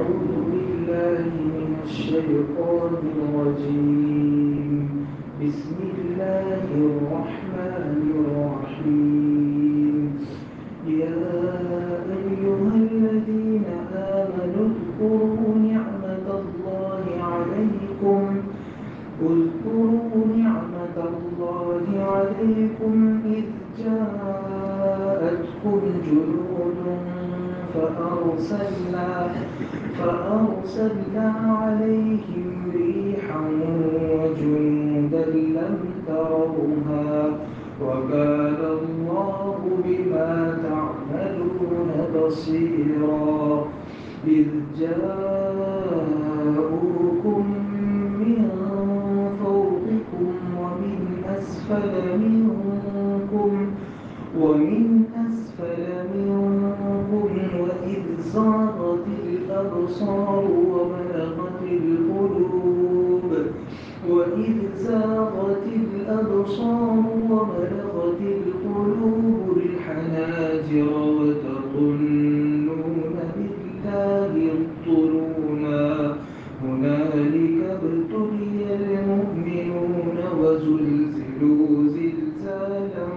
أعوذ بالله من الشيطان الرجيم. بسم الله الرحمن الرحيم. يا أيها الذين آمنوا اذكروا نعمة الله عليكم إذ جاءتكم جنود فأرسلنا عليهم ريحا وجنودا لم تروها وكان الله بما تعملون بصيرا. إذ جاءوكم من فوقكم ومن أسفل منكم وإذ زاغت الأبصار وبلغت القلوب الحناجر وتظنون بالله الظنونا. هنالك ابتلي المؤمنون وزلزلوا زلزالا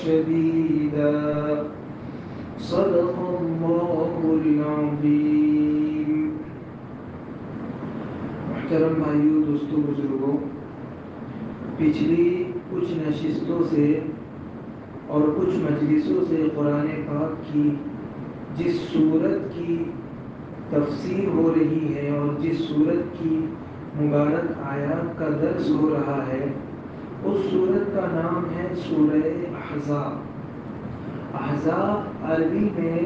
شديدا. صدق الله العظيم. محترم بھائیوں، دوستوں، بزرگوں، پچھلی کچھ نشستوں سے اور کچھ مجلسوں سے قرآن پاک کی جس سورت کی تفسیر ہو رہی ہے اور جس سورت کی مبارک آیات کا درس ہو رہا ہے، اس سورت کا نام ہے سورہ احزاب۔ احزاب عربی میں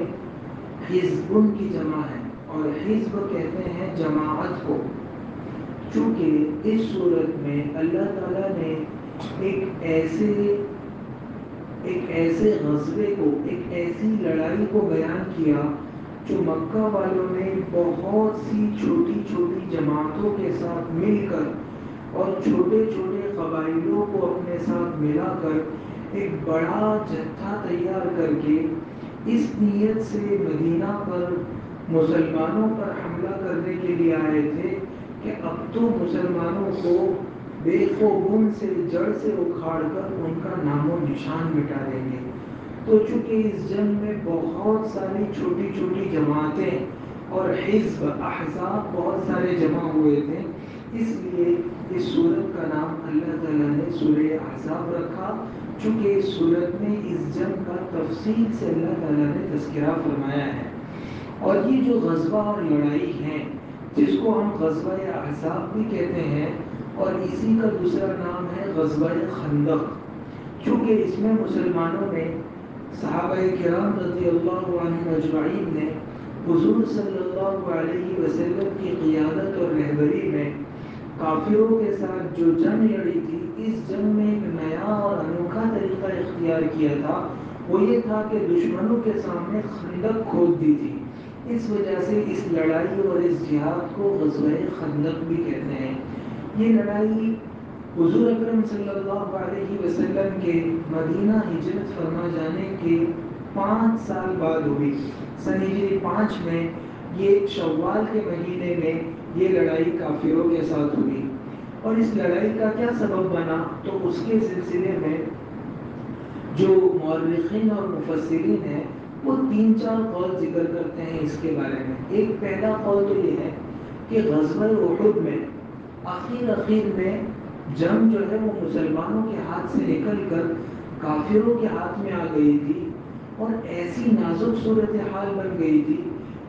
حزب کی جمع ہے، اور حزب کہتے ہیں جماعت کو۔ چونکہ اس سورت میں اللہ تعالیٰ نے ایک ایسے غزوے کو، ایک ایسی لڑائی کو بیان کیا جو مکہ والوں نے بہت سی چھوٹی چھوٹی جماعتوں کے ساتھ مل کر اور چھوٹے چھوٹے قبائلوں کو اپنے ساتھ ملا کر ایک بڑا جتھا تیار کر کے اس نیت سے مدینہ پر مسلمانوں پر حملہ کرنے کے لیے آئے تھے کہ اب تو مسلمانوں کو بیخ و بن سے، جڑ سے اکھاڑ کر ان کا نام و نشان مٹا دیں گے۔ تو چونکہ اس جنگ میں بہت ساری چھوٹی چھوٹی جماعتیں اور حزب احزاب بہت سارے جمع ہوئے تھے، اس لیے اس سورت کا نام اللہ تعالیٰ نے سورہ احزاب رکھا، چونکہ اس سورت میں اس جنگ کا تفصیل سے اللہ تعالیٰ نے تذکرہ فرمایا ہے۔ اور یہ جو غزوہ اور لڑائی ہے، جس کو ہم غزوہ احزاب بھی کہتے ہیں، اور اسی کا دوسرا نام ہے غزوہ خندق، چونکہ اس میں مسلمانوں نے، صحابہ کرام رضی اللہ عنہم اجمعین نے حضور صلی اللہ علیہ وسلم کی قیادت اور رہبری میں کافروں کے ساتھ جو جنگ لڑی تھی، اس جنگ میں ایک نیا اور انوکھا طریقہ اختیار کیا تھا۔ وہ یہ تھا کہ دشمنوں کے سامنے خندق کھود دی تھی۔ اس وجہ سے اس لڑائی اور اس جہاد کو غزوہ خندق بھی کہتے ہیں۔ یہ لڑائی حضور اکرم صلی اللہ علیہ وسلم کے مدینہ ہجرت فرما جانے کے 5 سال بعد ہوئی۔ سن ہجری 5 میں یہ شوال کے مہینے میں یہ لڑائی کافروں کے ساتھ ہوئی۔ اور اس لڑائی کا کیا سبب بنا، تو اس کے سلسلے میں جو مورخین اور مفسرین ہیں وہ 3-4 قول ذکر کرتے ہیں اس کے بارے میں۔ ایک پہلا قول تو یہ ہے کہ غزوہ احد میں اخیر میں جنگ جو ہے وہ مسلمانوں کے ہاتھ سے نکل کر کافروں کے ہاتھ میں آ گئی تھی، اور ایسی نازک صورتحال بن گئی تھی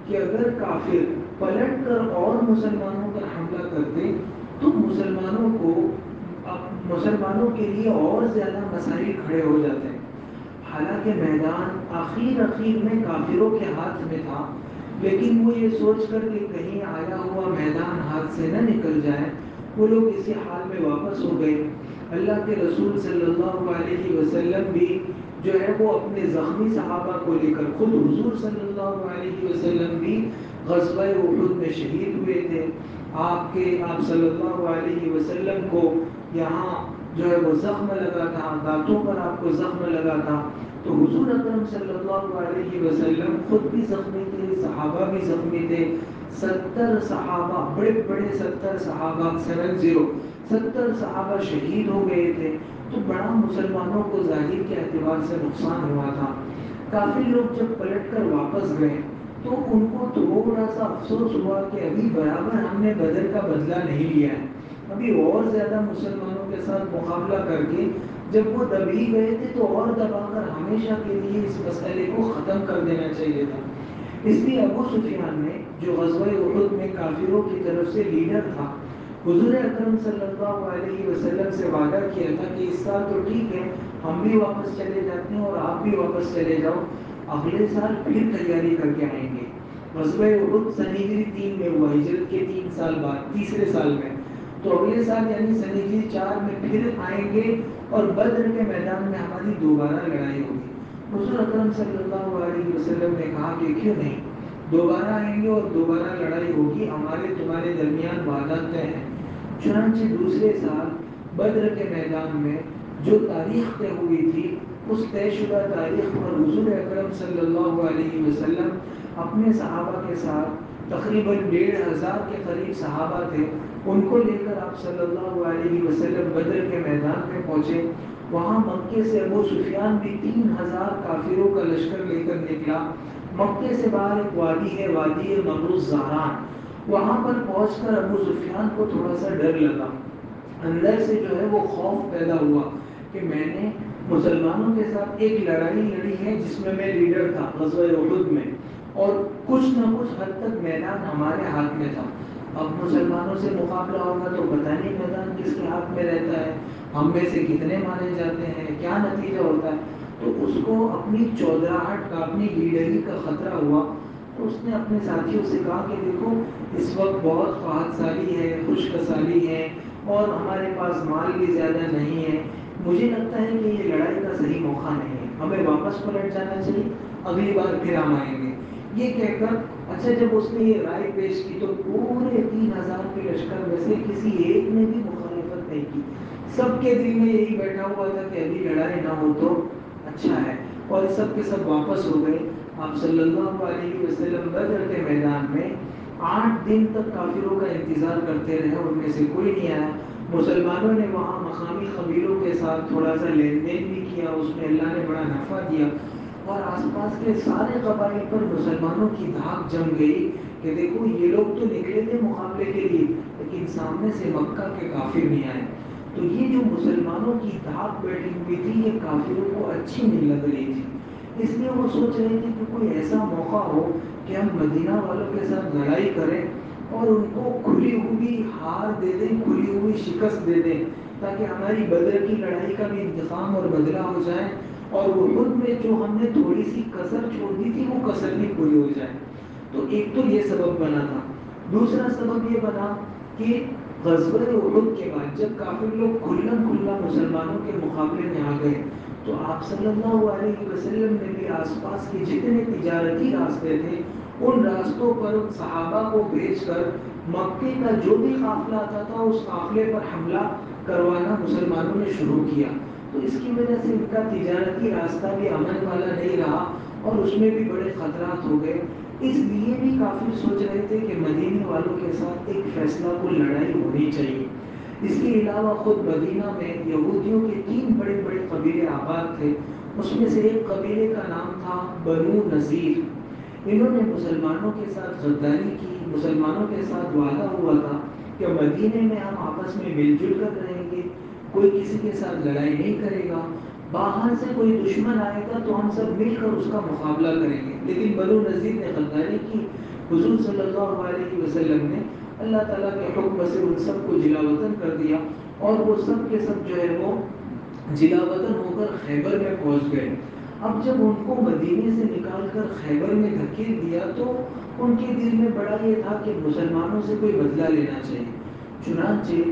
کہ اگر کافر پلٹ کر اور مسلمانوں پر حملہ کرتے تو مسلمانوں کے لیے اور زیادہ مسائل کھڑے ہو جاتے ہیں۔ حالانکہ میدان اخیر میں کافروں کے ہاتھ میں تھا، لیکن وہ یہ سوچ کر کہ کہیں آیا ہوا میدان ہاتھ سے نہ نکل جائے، وہ لوگ اسی حال میں واپس ہو گئے۔ اللہ کے رسول صلی اللہ علیہ وسلم بھی جو ہے وہ اپنے زخمی صحابہ کو لے کر، خود حضور صلی اللہ علیہ وسلم بھی غزوہ احد میں شہید ہوئے تھے۔ آپ صلی اللہ علیہ وسلم کو یہاں جو ہے وہ زخم لگا تھا، دانتوں پر آپ کو زخم لگا تھا، تو حضور حضور اکرم صلی اللہ علیہ وسلم خود بھی زخمی تھے، صحابہ بھی زخمی تھے، 70 صحابہ، بڑے بڑے 70 صحابہ، 70 صحابہ شہید ہو گئے تھے. تو بڑا مسلمانوں کو ظاہر کے اعتبار سے نقصان ہوا تھا. کافی لوگ جب پلٹ کر واپس گئے تو ان کو تھوڑا سا افسوس ہوا کہ ابھی برابر ہم نے بدر کا بدلہ نہیں لیا ہے، ابھی اور زیادہ مسلمانوں کے ساتھ مقابلہ کر کے جب وہ دب ہی گئے تھے تو اور دبا کر ہمیشہ کے لیے اس مسئلے کو ختم کر دینا چاہیے تھا. اس لیے ابو سفیان نے، جو غزوہ احد میں کافروں کی طرف سے لیڈر تھا، حضور اکرم صلی اللہ علیہ وسلم سے وعدہ کیا تھا کہ اس سال تو ٹھیک ہے ہم بھی واپس چلے جاتے ہیں اور آپ بھی واپس چلے جاؤ، اگلے سال پھر تیاری کر کے آئیں گے. غزوہ احد سن ہجری 3 میں ہوا، ہجرت کے 3 سال بعد، تیسرے سال میں. تو اگلے سال یعنی سن ہجری 4 میں پھر آئیں گے اور بدر کے میدان میں ہماری دوبارہ لڑائی ہوگی. حضور اکرم صلی اللہ علیہ وسلم نے کہا کہ کیوں نہیں، دوبارہ آئیں گے اور دوبارہ لڑائی ہوگی، ہمارے تمہارے درمیان وعدہ طے ہے. چنانچہ دوسرے سال بدر کے میدان میں جو تاریخ طے ہوئی تھی، اس طے شدہ تاریخ پر حضور اکرم صلی اللہ علیہ وسلم اپنے صحابہ کے ساتھ، تقریباً 1500 کے قریب صحابہ تھے، ان کو لے کر آپ صلی اللہ علیہ وسلم بدر کے میدان میں پہنچے. وہاں مکے سے ابو سفیان بھی 3000 کافروں کا لشکر لے کر نکلا. مکے سے باہر ایک وادی ہے، وادی مغروز زہران، وہاں پر پہنچ کر ابو سفیان کو تھوڑا سا ڈر لگا، اندر سے جو ہے وہ خوف پیدا ہوا کہ میں نے مسلمانوں کے ساتھ ایک لڑائی لڑی ہے جس میں میں لیڈر تھا غزوہ احد میں، اور کچھ نہ کچھ حد تک میدان ہمارے ہاتھ میں تھا. اب مسلمانوں سے مقابلہ ہوگا تو پتہ نہیں میدان کس کے ہاتھ میں رہتا ہے، ہم میں سے کتنے مارے جاتے ہیں، کیا نتیجہ ہوتا ہے. تو اس کو اپنی چودراہٹ کا، اپنی لیڈری کا خطرہ ہوا. تو اس نے اپنے ساتھیوں سے کہا کہ دیکھو اس وقت بہت فحت سالی ہے، خشک سالی ہے، اور ہمارے پاس مال بھی زیادہ نہیں ہے، مجھے لگتا ہے کہ یہ لڑائی کا صحیح موقع نہیں ہے، ہمیں واپس پلٹ جانا چاہیے، اگلی بار پھر ہم آئیں گے. یہ کہہ کر اچھا جب اس نے یہ رائے پیش کی تو پورے 3000 کے لشکر میں سے کسی ایک نے بھی مخالفت نہیں کی. سب کے دل میں یہی بیٹھا ہوا تھا کہ ابھی لڑائی نہ ہو تو اچھا ہے، اور سب کے سب واپس ہو گئے. آپ صلی اللہ علیہ وسلم بدر کے میدان میں 8 دن تک کافروں کا انتظار کرتے رہے، ان میں سے کوئی نہیں آیا. مسلمانوں نے وہاں مقامی قبیلوں کے ساتھ تھوڑا سا لین دین بھی کیا، اس میں اللہ نے بڑا نفع دیا، اور آس پاس کے سارے قبائل پر مسلمانوں کی دھاک جم گئی کہ دیکھو یہ لوگ تو نکلے تھے مقابلے کے لیے لیکن سامنے سے مکہ کے کافر نہیں آئے. تو یہ جو مسلمانوں کی دھاک بیٹھی ہوئی تھی یہ کافروں کو اچھی نہیں لگ رہی تھی، اس لیے وہ سوچ رہے تھے کہ کوئی ایسا موقع ہو کہ ہم مدینہ والوں کے ساتھ لڑائی کریں اور ان کو کھلی ہوئی ہار دے دیں، کھلی ہوئی شکست دے دیں، تاکہ ہماری بدر کی لڑائی کا بھی انتقام اور بدلہ ہو جائے، اور وہ خود میں جو ہم نے تھوڑی سی کسر چھوڑ دی تھی وہ کسر بھی پوری ہو جائے. تو ایک تو یہ سبب بنا تھا. دوسرا سبب یہ بنا کہ غزوہ احد کے بعد جب کافر لوگ کھلا مسلمانوں کے مقابلے میں آ گئے تو آپ صلی اللہ علیہ وسلم نے بھی آس پاس کے جتنے تجارتی راستے تھے ان راستوں پر صحابہ کو بھیج کر مکے کا جو بھی قافلہ آتا تھا اس قافلے پر حملہ کروانا مسلمانوں نے شروع کیا. تو اس کی وجہ سے ان کا تجارتی راستہ بھی امن والا نہیں رہا اور اس میں بھی بڑے خطرات ہو گئے. اس لیے بھی کافی سوچ رہے تھے کہ مدینے والوں کے ساتھ ایک فیصلہ کو لڑائی ہونی چاہیے. اس کے علاوہ خود مدینہ میں یہودیوں کے 3 بڑے بڑے قبیلے آباد تھے، اس میں سے ایک قبیلے کا نام تھا بنو نذیر. انہوں نے مسلمانوں کے ساتھ غداری کی، مسلمانوں کے ساتھ وعدہ ہوا تھا کہ مدینے میں ہم آپس میں مل جل کر رہیں گے، کوئی کسی کے ساتھ لڑائی نہیں کرے گا، باہر سے کوئی دشمن آئے گا تو ہم سب مل کر اس کا مقابلہ کریں گے. لیکن بنو نذیر نے غداری کی. حضور صلی اللہ علیہ وسلم نے اللہ تعالیٰ کے حکم سے ان سب کو جلا وطن کر دیا اور وہ سب کے سب جو ہے وہ جلا وطن ہو کر خیبر میں پہنچ گئے. اب جب ان کو مدینے سے نکال کر خیبر میں دھکیل دیا تو ان کے دل میں بڑا یہ تھا کہ مسلمانوں سے کوئی بدلہ لینا چاہیے. چنانچہ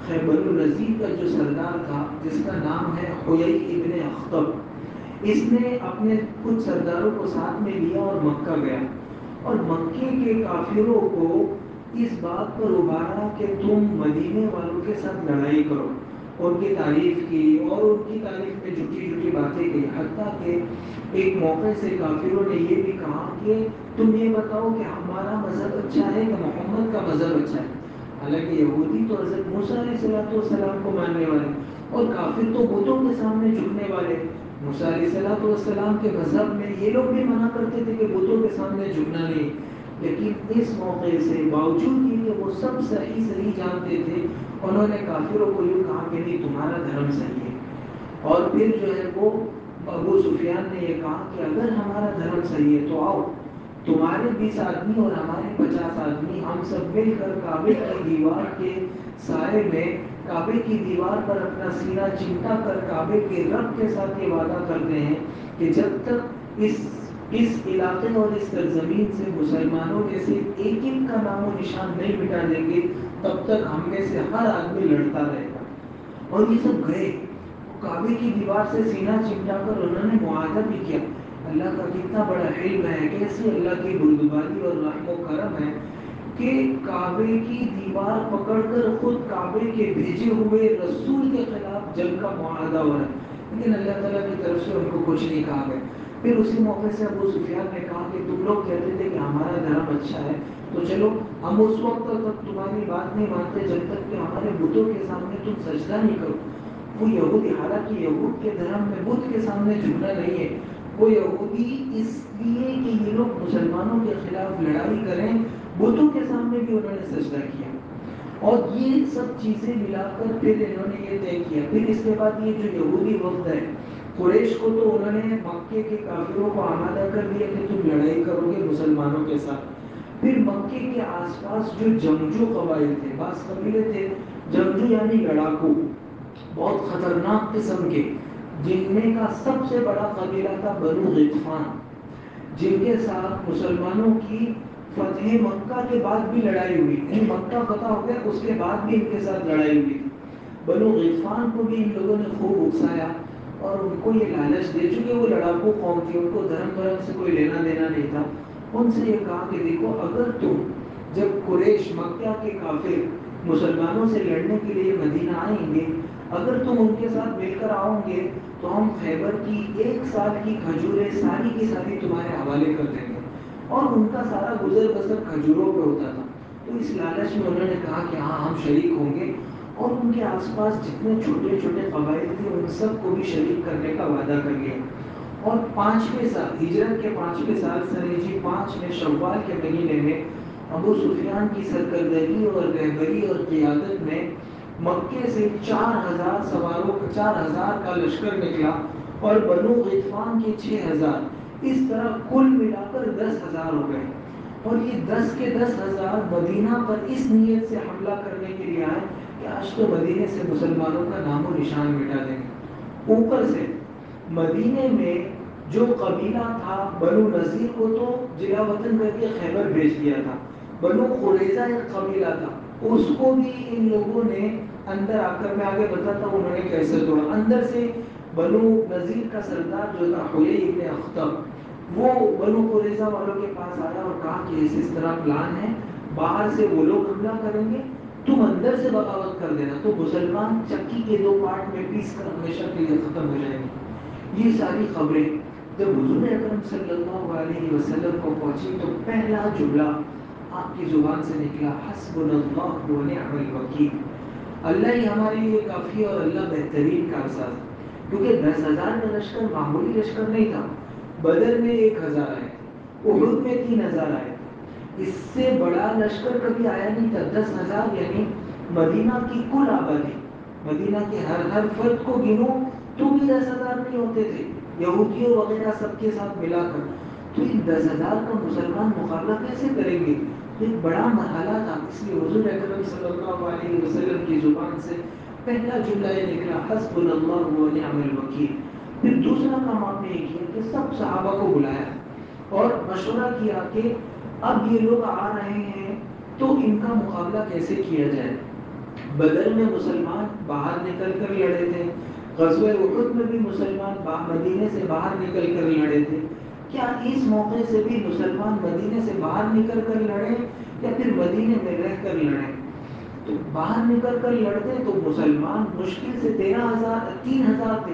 خیبر النذیر کا جو سردار تھا جس کا نام ہے حیی ابن اخطب، اس نے اپنے کچھ سرداروں کو ساتھ میں لیا اور مکہ گیا اور مکے کے کافروں کو اس بات پر ابھارا کہ تم مدینے والوں کے ساتھ لڑائی کرو ان کی تعریف کی اور ان کی تعریف میں جھوٹی جھوٹی باتیں کی، حتیٰ کہ ایک موقع سے کافروں نے یہ بھی کہا کہ تم یہ بتاؤ کہ ہمارا مذہب اچھا ہے کہ محمد کا مذہب اچھا ہے۔ حالانکہ یہودی تو حضرت موسیٰ علیہ السلام کو ماننے والے اور کافر تو بتوں کے سامنے جھکنے والے۔ موسیٰ علیہ السلام کے مذہب میں یہ لوگ بھی منع کرتے تھے کہ بتوں کے سامنے جھکنا نہیں، لیکن اس موقع سے باوجود یہ کہ وہ سب صحیح جانتے تھے، انہوں نے کافروں کو یہ کہا کہ نہیں تمہارا دھرم صحیح ہے۔ اور پھر جو ہے وہ ابو سفیان نے یہ کہا کہ اگر ہمارا دھرم صحیح ہے تو آؤ، تمہارے 20 آدمی اور ہمارے 50 آدمی ہم سب مل کر کعبے کی دیوار کے سائے میں کعبے کی دیوار پر اپنا سینہ چمٹا کر کعبے کے رب کے ساتھ یہ وعدہ کرتے ہیں کہ جب تک اس علاقے اور اس سرزمین سے مسلمانوں میں سے ایک کا نام و نشان نہیں مٹا دیں گے تب تک ہم میں سے ہر آدمی لڑتا رہے گا۔ اور یہ سب گئے کعبے کی دیوار سے سینہ چمٹا کر انہوں نے معاہدہ بھی کیا۔ اللہ کا کتنا بڑا علم ہے، کیسے اللہ کی بردباری اور رحم و کرم ہے کہ کعبے کی دیوار پکڑ کر خود کعبے کے بھیجے ہوئے رسول کے خلاف جنگ کا معاہدہ ہو رہا ہے، لیکن اللہ تعالیٰ کی طرف سے ان کو کچھ نہیں کہا گیا۔ پھر اسی موقع سے ابو سفیان نے کہا کہ تم لوگ کہتے تھے کہ ہمارا دھرم اچھا ہے، تو چلو ہم اس وقت تک تمہاری بات نہیں مانتے جب تک کہ ہمارے بتوں کے سامنے تم سجدہ نہیں کرو۔ وہ یہودی، حالانکہ یہود کے دھرم میں بت کے سامنے جھکنا نہیں ہے، وہ یہودی اس لیے کہ یہ لوگ مسلمانوں کے خلاف لڑائی کریں بتوں کے سامنے بھی انہوں نے سجدہ کیا۔ اور یہ سب چیزیں ملا کر پھر انہوں نے یہ طے کیا۔ پھر اس کے بعد یہ جو یہودی وفد ہے قریش کو، تو انہوں نے مکے کے کافروں کو آمادہ کر دیا کہ تم لڑائی کرو گے مسلمانوں کے ساتھ۔ پھر مکے کے آس پاس جو جنگجو قبائل تھے، بعض قبیلے تھے جنگجو یعنی لڑاکو، بہت خطرناک قسم کے، جن میں کا سب سے بڑا قبیلہ تھا بنو غطفان، جن کے ساتھ مسلمانوں کی فتح مکہ کے بعد بھی لڑائی ہوئی، یعنی مکہ فتح ہو گیا اس کے بعد بھی ان کے ساتھ لڑائی ہوئی تھی۔ بنو غطفان کو بھی ان لوگوں نے خوب اکسایا اور ان کو یہ لالچ دے، چونکہ وہ لڑاکو قوم تھی، ان کو دھرم سے کوئی لینا دینا نہیں تھا۔ ان سے یہ کہا کہ دیکھو، اگر تم جب قریش مکہ کے کافر مسلمانوں سے لڑنے کے لیے مدینہ آئیں گے، اگر تم ان کے ساتھ مل کر آؤ گے تو ہم خیبر کی 1 سال کی کھجوریں ساری کی ساری تمہارے حوالے کر دیں گے۔ اور ان کا سارا گزر بسر کھجوروں پہ ہوتا تھا، تو اس لالچ میں انہوں نے کہا کہ ہاں ہم شریک ہوں گے، اور ان کے آس پاس جتنے چھوٹے چھوٹے قبائل تھے ان سب کو بھی شریک کرنے کا وعدہ کر لیا۔ اور 5ویں سال، ہجرت کے 5ویں سال سنہ جی 5 میں شوال کے مہینے میں ابو سفیان کی سرکردگی اور رہبری اور قیادت میں مکے سے 4000 سواروں 4000 کا لشکر نکلا اور بنو غطفان کے 6000، اس طرح کل ملا کر 10,000 ہو گئے۔ اور یہ 10 کے 10,000 مدینہ پر اس نیت سے حملہ کرنے کے لیے آئے کہ آج تو مدینے سے مسلمانوں کا نام و نشان مٹا دیں گے۔ اوپر سے مدینے میں جو قبیلہ تھا بنو نذیر کو تو جلا وطن کر کے خیبر بھیج دیا تھا، بنو قریظہ ایک قبیلہ تھا، اس کو بھی ان لوگوں نے اندر آ کر، میں آگے بتاتا ہوں انہوں نے کیسے توڑا۔ اندر سے بنو نذیر کا سردار جو تھا حیی ابن اخطب، وہ بنو قریظہ والوں کے پاس آیا اور کہا کہ اس طرح پلان ہے، باہر سے وہ لوگ حملہ کریں گے، تم اندر سے بغاوت کر دینا، تو مسلمان چکی کے 2 پارٹ میں پیس کر ہمیشہ کے لیے ختم ہو جائیں گے۔ یہ ساری خبریں جب حضور اکرم صلی اللہ علیہ وسلم کو پہنچی تو پہلا جملہ آپ کی زبان سے نکلا، حسبنا اللہ و نعم الوکیل، اللہ ہی ہمارے لیے کافی ہے اور اللہ بہترین کارساز۔ کیونکہ 10,000 کا لشکر معمولی لشکر نہیں تھا، بدر میں 1,000 آئے تھے، احد میں 3,000 آئے تھے، اس سے بڑا لشکر کبھی آیا نہیں تھا۔ 10,000 یعنی مدینہ کی کل آبادی، مدینہ کے ہر فرد کو گنو تو بھی 10,000 نہیں ہوتے تھے، یہودیوں وغیرہ سب کے ساتھ ملا کر۔ تو ان 10,000 کا مسلمان مقابلہ کیسے کریں گے؟ ایک بڑا مرحلہ تھا، اس لیے حضور اکرم صلی اللہ علیہ وسلم کی زبان سے پہلا جملہ یہ نکلا، حسبنا اللہ و نعم الوکیل۔ پھر دوسرا کام آپ نے یہ کیا کہ سب صحابہ کو بلایا اور مشورہ کیا کہ اب یہ لوگ آ رہے ہیں تو ان کا مقابلہ کیسے کیا جائے۔ بدر میں مسلمان باہر نکل کر لڑے تھے، غزوہ احد میں بھی مسلمان مدینے سے باہر نکل کر لڑے تھے، کیا اس موقع سے بھی مسلمان مدینے سے باہر نکل کر لڑیں یا پھر مدینے میں رہ کر لڑیں؟ تو باہر نکل کر لڑتے تو مسلمان مشکل سے 3,000 تھے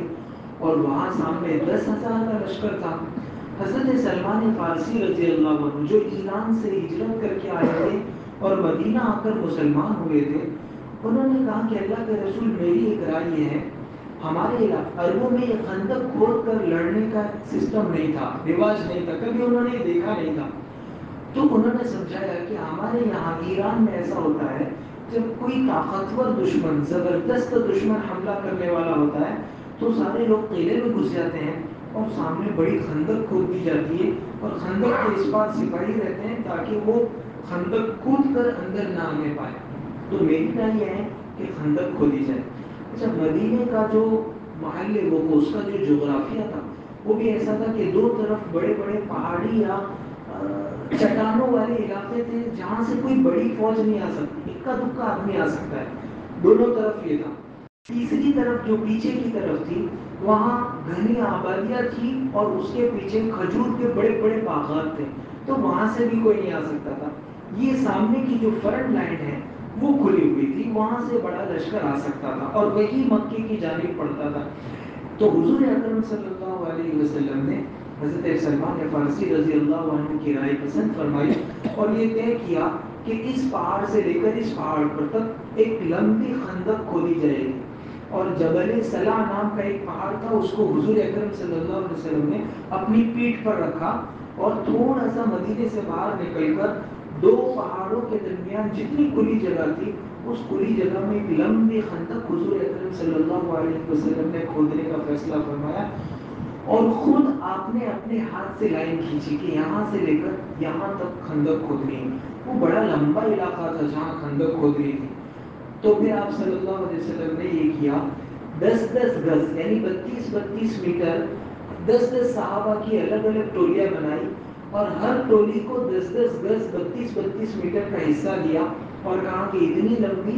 اور وہاں سامنے 10,000 کا لشکر تھا. حضرت سلمان فارسی رضی اللہ عنہ جو ایران سے ہجرت کر کے آئے تھے اور مدینہ آ کر مسلمان ہوئے تھے, انہوں نے کہا کہ اللہ کے رسول میری ایک رائے یہ ہے, ہمارے عربوں میں یہ خندق کھود کر لڑنے کا سسٹم نہیں تھا, رواج نہیں تھا, کبھی انہوں نے دیکھا نہیں تھا. تو انہوں نے سمجھایا کہ ہمارے یہاں ایران میں ایسا ہوتا ہے جب کوئی طاقتور دشمن, زبردست دشمن حملہ کرنے والا ہوتا ہے تو سارے لوگ قلعے میں گھس جاتے ہیں اور سامنے بڑی خندق کھود دی جاتی ہے اور خندق کے اس پار سپاہی رہتے ہیں تاکہ وہ خندق کود کر اندر نہ آنے پائے. تو میری رائے یہ ہے کہ خندق کھودی جائے. اچھا, مدینے کا جو محل ہے وہ اس کا جو جغرافیہ تھا وہ بھی ایسا تھا کہ دو طرف بڑے بڑے پہاڑی یا چٹانوں والے علاقے تھے جہاں سے کوئی بڑی فوج نہیں آ سکتی, اکا دکا آدمی آ سکتا ہے. دونوں طرف یہ تھا. تیسری طرف جو پیچھے کی طرف تھی وہاں گھنی آبادیاں تھی اور اس کے پیچھے کھجور کے بڑے بڑے باغات تھے, تو وہاں سے بھی کوئی نہیں آ سکتا تھا. یہ سامنے کی جو فرنٹ لائن ہے وہ کھلی ہوئی تھی, وہاں سے بڑا لشکر آ سکتا تھا اور وہی مکے کی جانب پڑتا تھا. تو حضور اکرم صلی اللہ علیہ وسلم نے حضرت سلمان فارسی رضی اللہ عنہ کی رائے پسند فرمائی اور یہ طے کیا کہ اس پہاڑ سے لے کر اس پہاڑ پر تک ایک لمبی خندق کھودی جائے گی. اور جبل سلا نام کا ایک پہاڑ تھا, اس کو حضور اکرم صلی اللہ علیہ وسلم نے اپنی پیٹھ پر رکھا اور تھوڑا سا مدینے سے باہر نکل کر دو پہاڑوں کے درمیان جتنی کھلی جگہ تھی اس کھلی جگہ میں ایک لمبی خندق حضور اکرم صلی اللہ علیہ وسلم نے کھودنے کا فیصلہ فرمایا اور خود آپ نے اپنے ہاتھ سے لائن کھینچی کہ یہاں سے لے کر یہاں تک خندق کھودنی ہے. وہ بڑا لمبا علاقہ تھا جہاں خندق کھود رہی تھی. تو پھر آپ صلی اللہ علیہ وسلم نے یہ کیا, 10-10 گز یعنی 32-32 میٹر 10-10 صحابہ کی الگ الگ ٹولیاں بنائی اور ہر ٹولی کو 10-10 گز 32-32 میٹر کا حصہ دیا اور کہا کہ اتنی لمبی,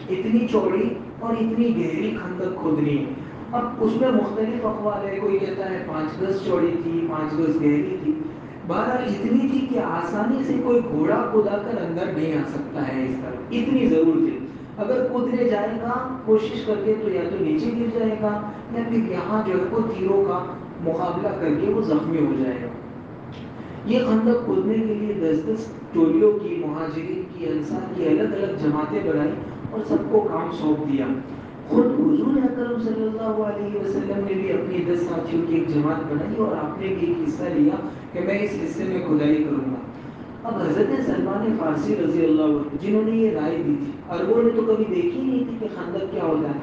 اتنی چوڑی اور اتنی گہری خندق کھودنی ہے. اب اس میں مختلف اقوال ہے, کوئی کہتا ہے 5 گز چوڑی تھی, 5 گز گہری تھی. بہرحال اتنی تھی کہ آسانی سے کوئی گھوڑا کدا کر اندر نہیں آ سکتا ہے اس طرح, اتنی ضرور تھی. اگر کودنے جائے گا کوشش کر کے تو یا تو نیچے گر جائے گا یا پھر یہاں جو ہے وہ تیروں کا مقابلہ کر کے وہ زخمی ہو جائے گا. یہ خندق کھودنے کے لیے 10-10 ٹولیوں کی, مہاجرین کی, انصار کی الگ الگ جماعتیں بنائی اور سب کو کام سونپ دیا. خود حضور اکرم صلی اللہ علیہ وسلم نے بھی اپنی 10 ساتھیوں کی ایک جماعت بنائی اور آپ نے بھی ایک حصہ لیا کہ میں اس حصے میں کھدائی کروں گا. اب حضرت سلمان فارسی رضی اللہ عنہ جنہوں نے یہ رائے دی تھی, عربوں نے تو کبھی دیکھی نہیں تھی کہ خندق کیا ہوتا ہے,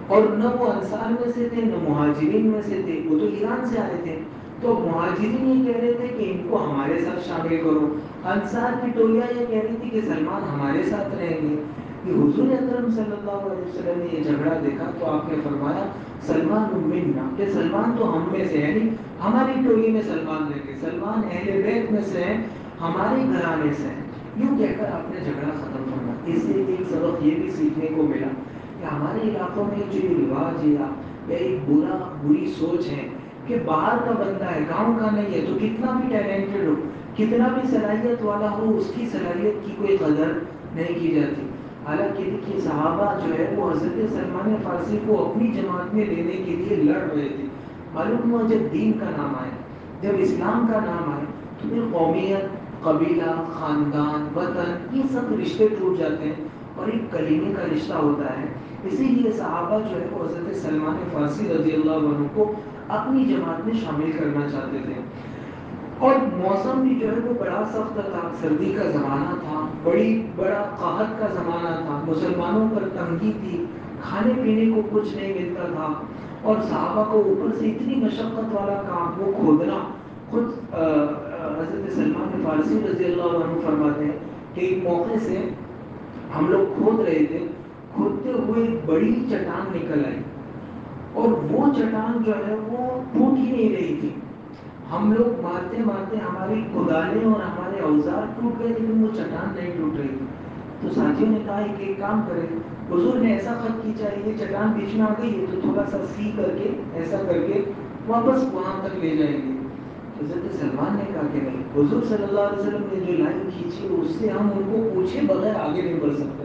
اور نہ وہ انصار میں سے تھے نہ مہاجرین میں سے تھے, وہ تو ایران سے آئے تھے. تو مہاجرین یہ کہہ رہے تھے کہ ان کو ہمارے ساتھ شامل کرو, انصار کی ٹولیاں یہ کہہ رہی تھی کہ سلمان ہمارے ساتھ رہیں گے. کہ حضور اکرم صلی اللہ علیہ وسلم نے یہ جھگڑا دیکھا تو آپ نے فرمایا سلمان منا, کہ سلمان تو ہم میں سے ہے نہیں, ہماری ٹولی میں سلمان رہیں گے, سلمان اہل بیت میں سے ہیں, ہمارے گھرانے سے ہیں. یوں کہہ کر آپ نے جھگڑا ختم کرنا. اس سے ایک سبق یہ بھی سیکھنے کو ملا کہ ہمارے علاقوں میں جو یہ رواج ہے یا ایک بری سوچ ہے کہ باہر کا بندہ ہے, گاؤں کا نہیں ہے, تو کتنا بھی ٹیلنٹڈ ہو, کتنا بھی صلاحیت والا ہو, اس کی صلاحیت کی کوئی قدر نہیں کی جاتی. حالانکہ دیکھیے صحابہ جو ہے وہ حضرت سلمان فارسی کو اپنی جماعت میں لینے کے لیے لڑ رہے تھے. معلوم ہوا جب دین کا نام آئے, جب اسلام کا نام آئے تو پھر قومیت, قبیلہ, خاندان, وطن, یہ سب رشتے ٹوٹ جاتے ہیں اور ایک کلیمے کا رشتہ ہوتا ہے. اسی لیے صحابہ جو ہے وہ حضرت سلمان فارسی رضی اللہ عنہ کو اپنی جماعت میں شامل کرنا چاہتے تھے. اور موسم بھی جو ہے وہ بڑا سخت تھا, سردی کا زمانہ تھا, بڑا قحط کا زمانہ تھا, مسلمانوں پر تنگی تھی, کھانے پینے کو کچھ نہیں ملتا تھا اور صحابہ کو اوپر سے اتنی مشقت والا کام وہ کھودنا. خود حضرت سلمان فارسی رضی اللہ عنہ فرماتے ہیں کہ ایک موقع سے ہم لوگ کھود رہے تھے, کھودتے ہوئے ایک بڑی چٹان نکل آئی اور وہ چٹان جو ہے وہ ٹوٹ ہی نہیں رہی تھی. ہم لوگ مارتے مارتے ہماری کدالیں اور ہمارے اوزار ٹوٹ گئے لیکن وہ چٹان نہیں ٹوٹ رہی تھی. تو ساتھیوں نے کہا کہ ایک کام کرے, حضور نے ایسا خط کھینچا ہے, یہ چٹان بیچ میں آ گئی ہے تو تھوڑا سا سی کر کے ایسا کر کے واپس وہاں تک لے جائیں گے. حضرت سلمان نے کہا کہ نہیں, حضور صلی اللہ علیہ وسلم نے جو لائن کھینچی اس سے ہم ان کو پوچھے بغیر آگے نہیں بڑھ سکتے.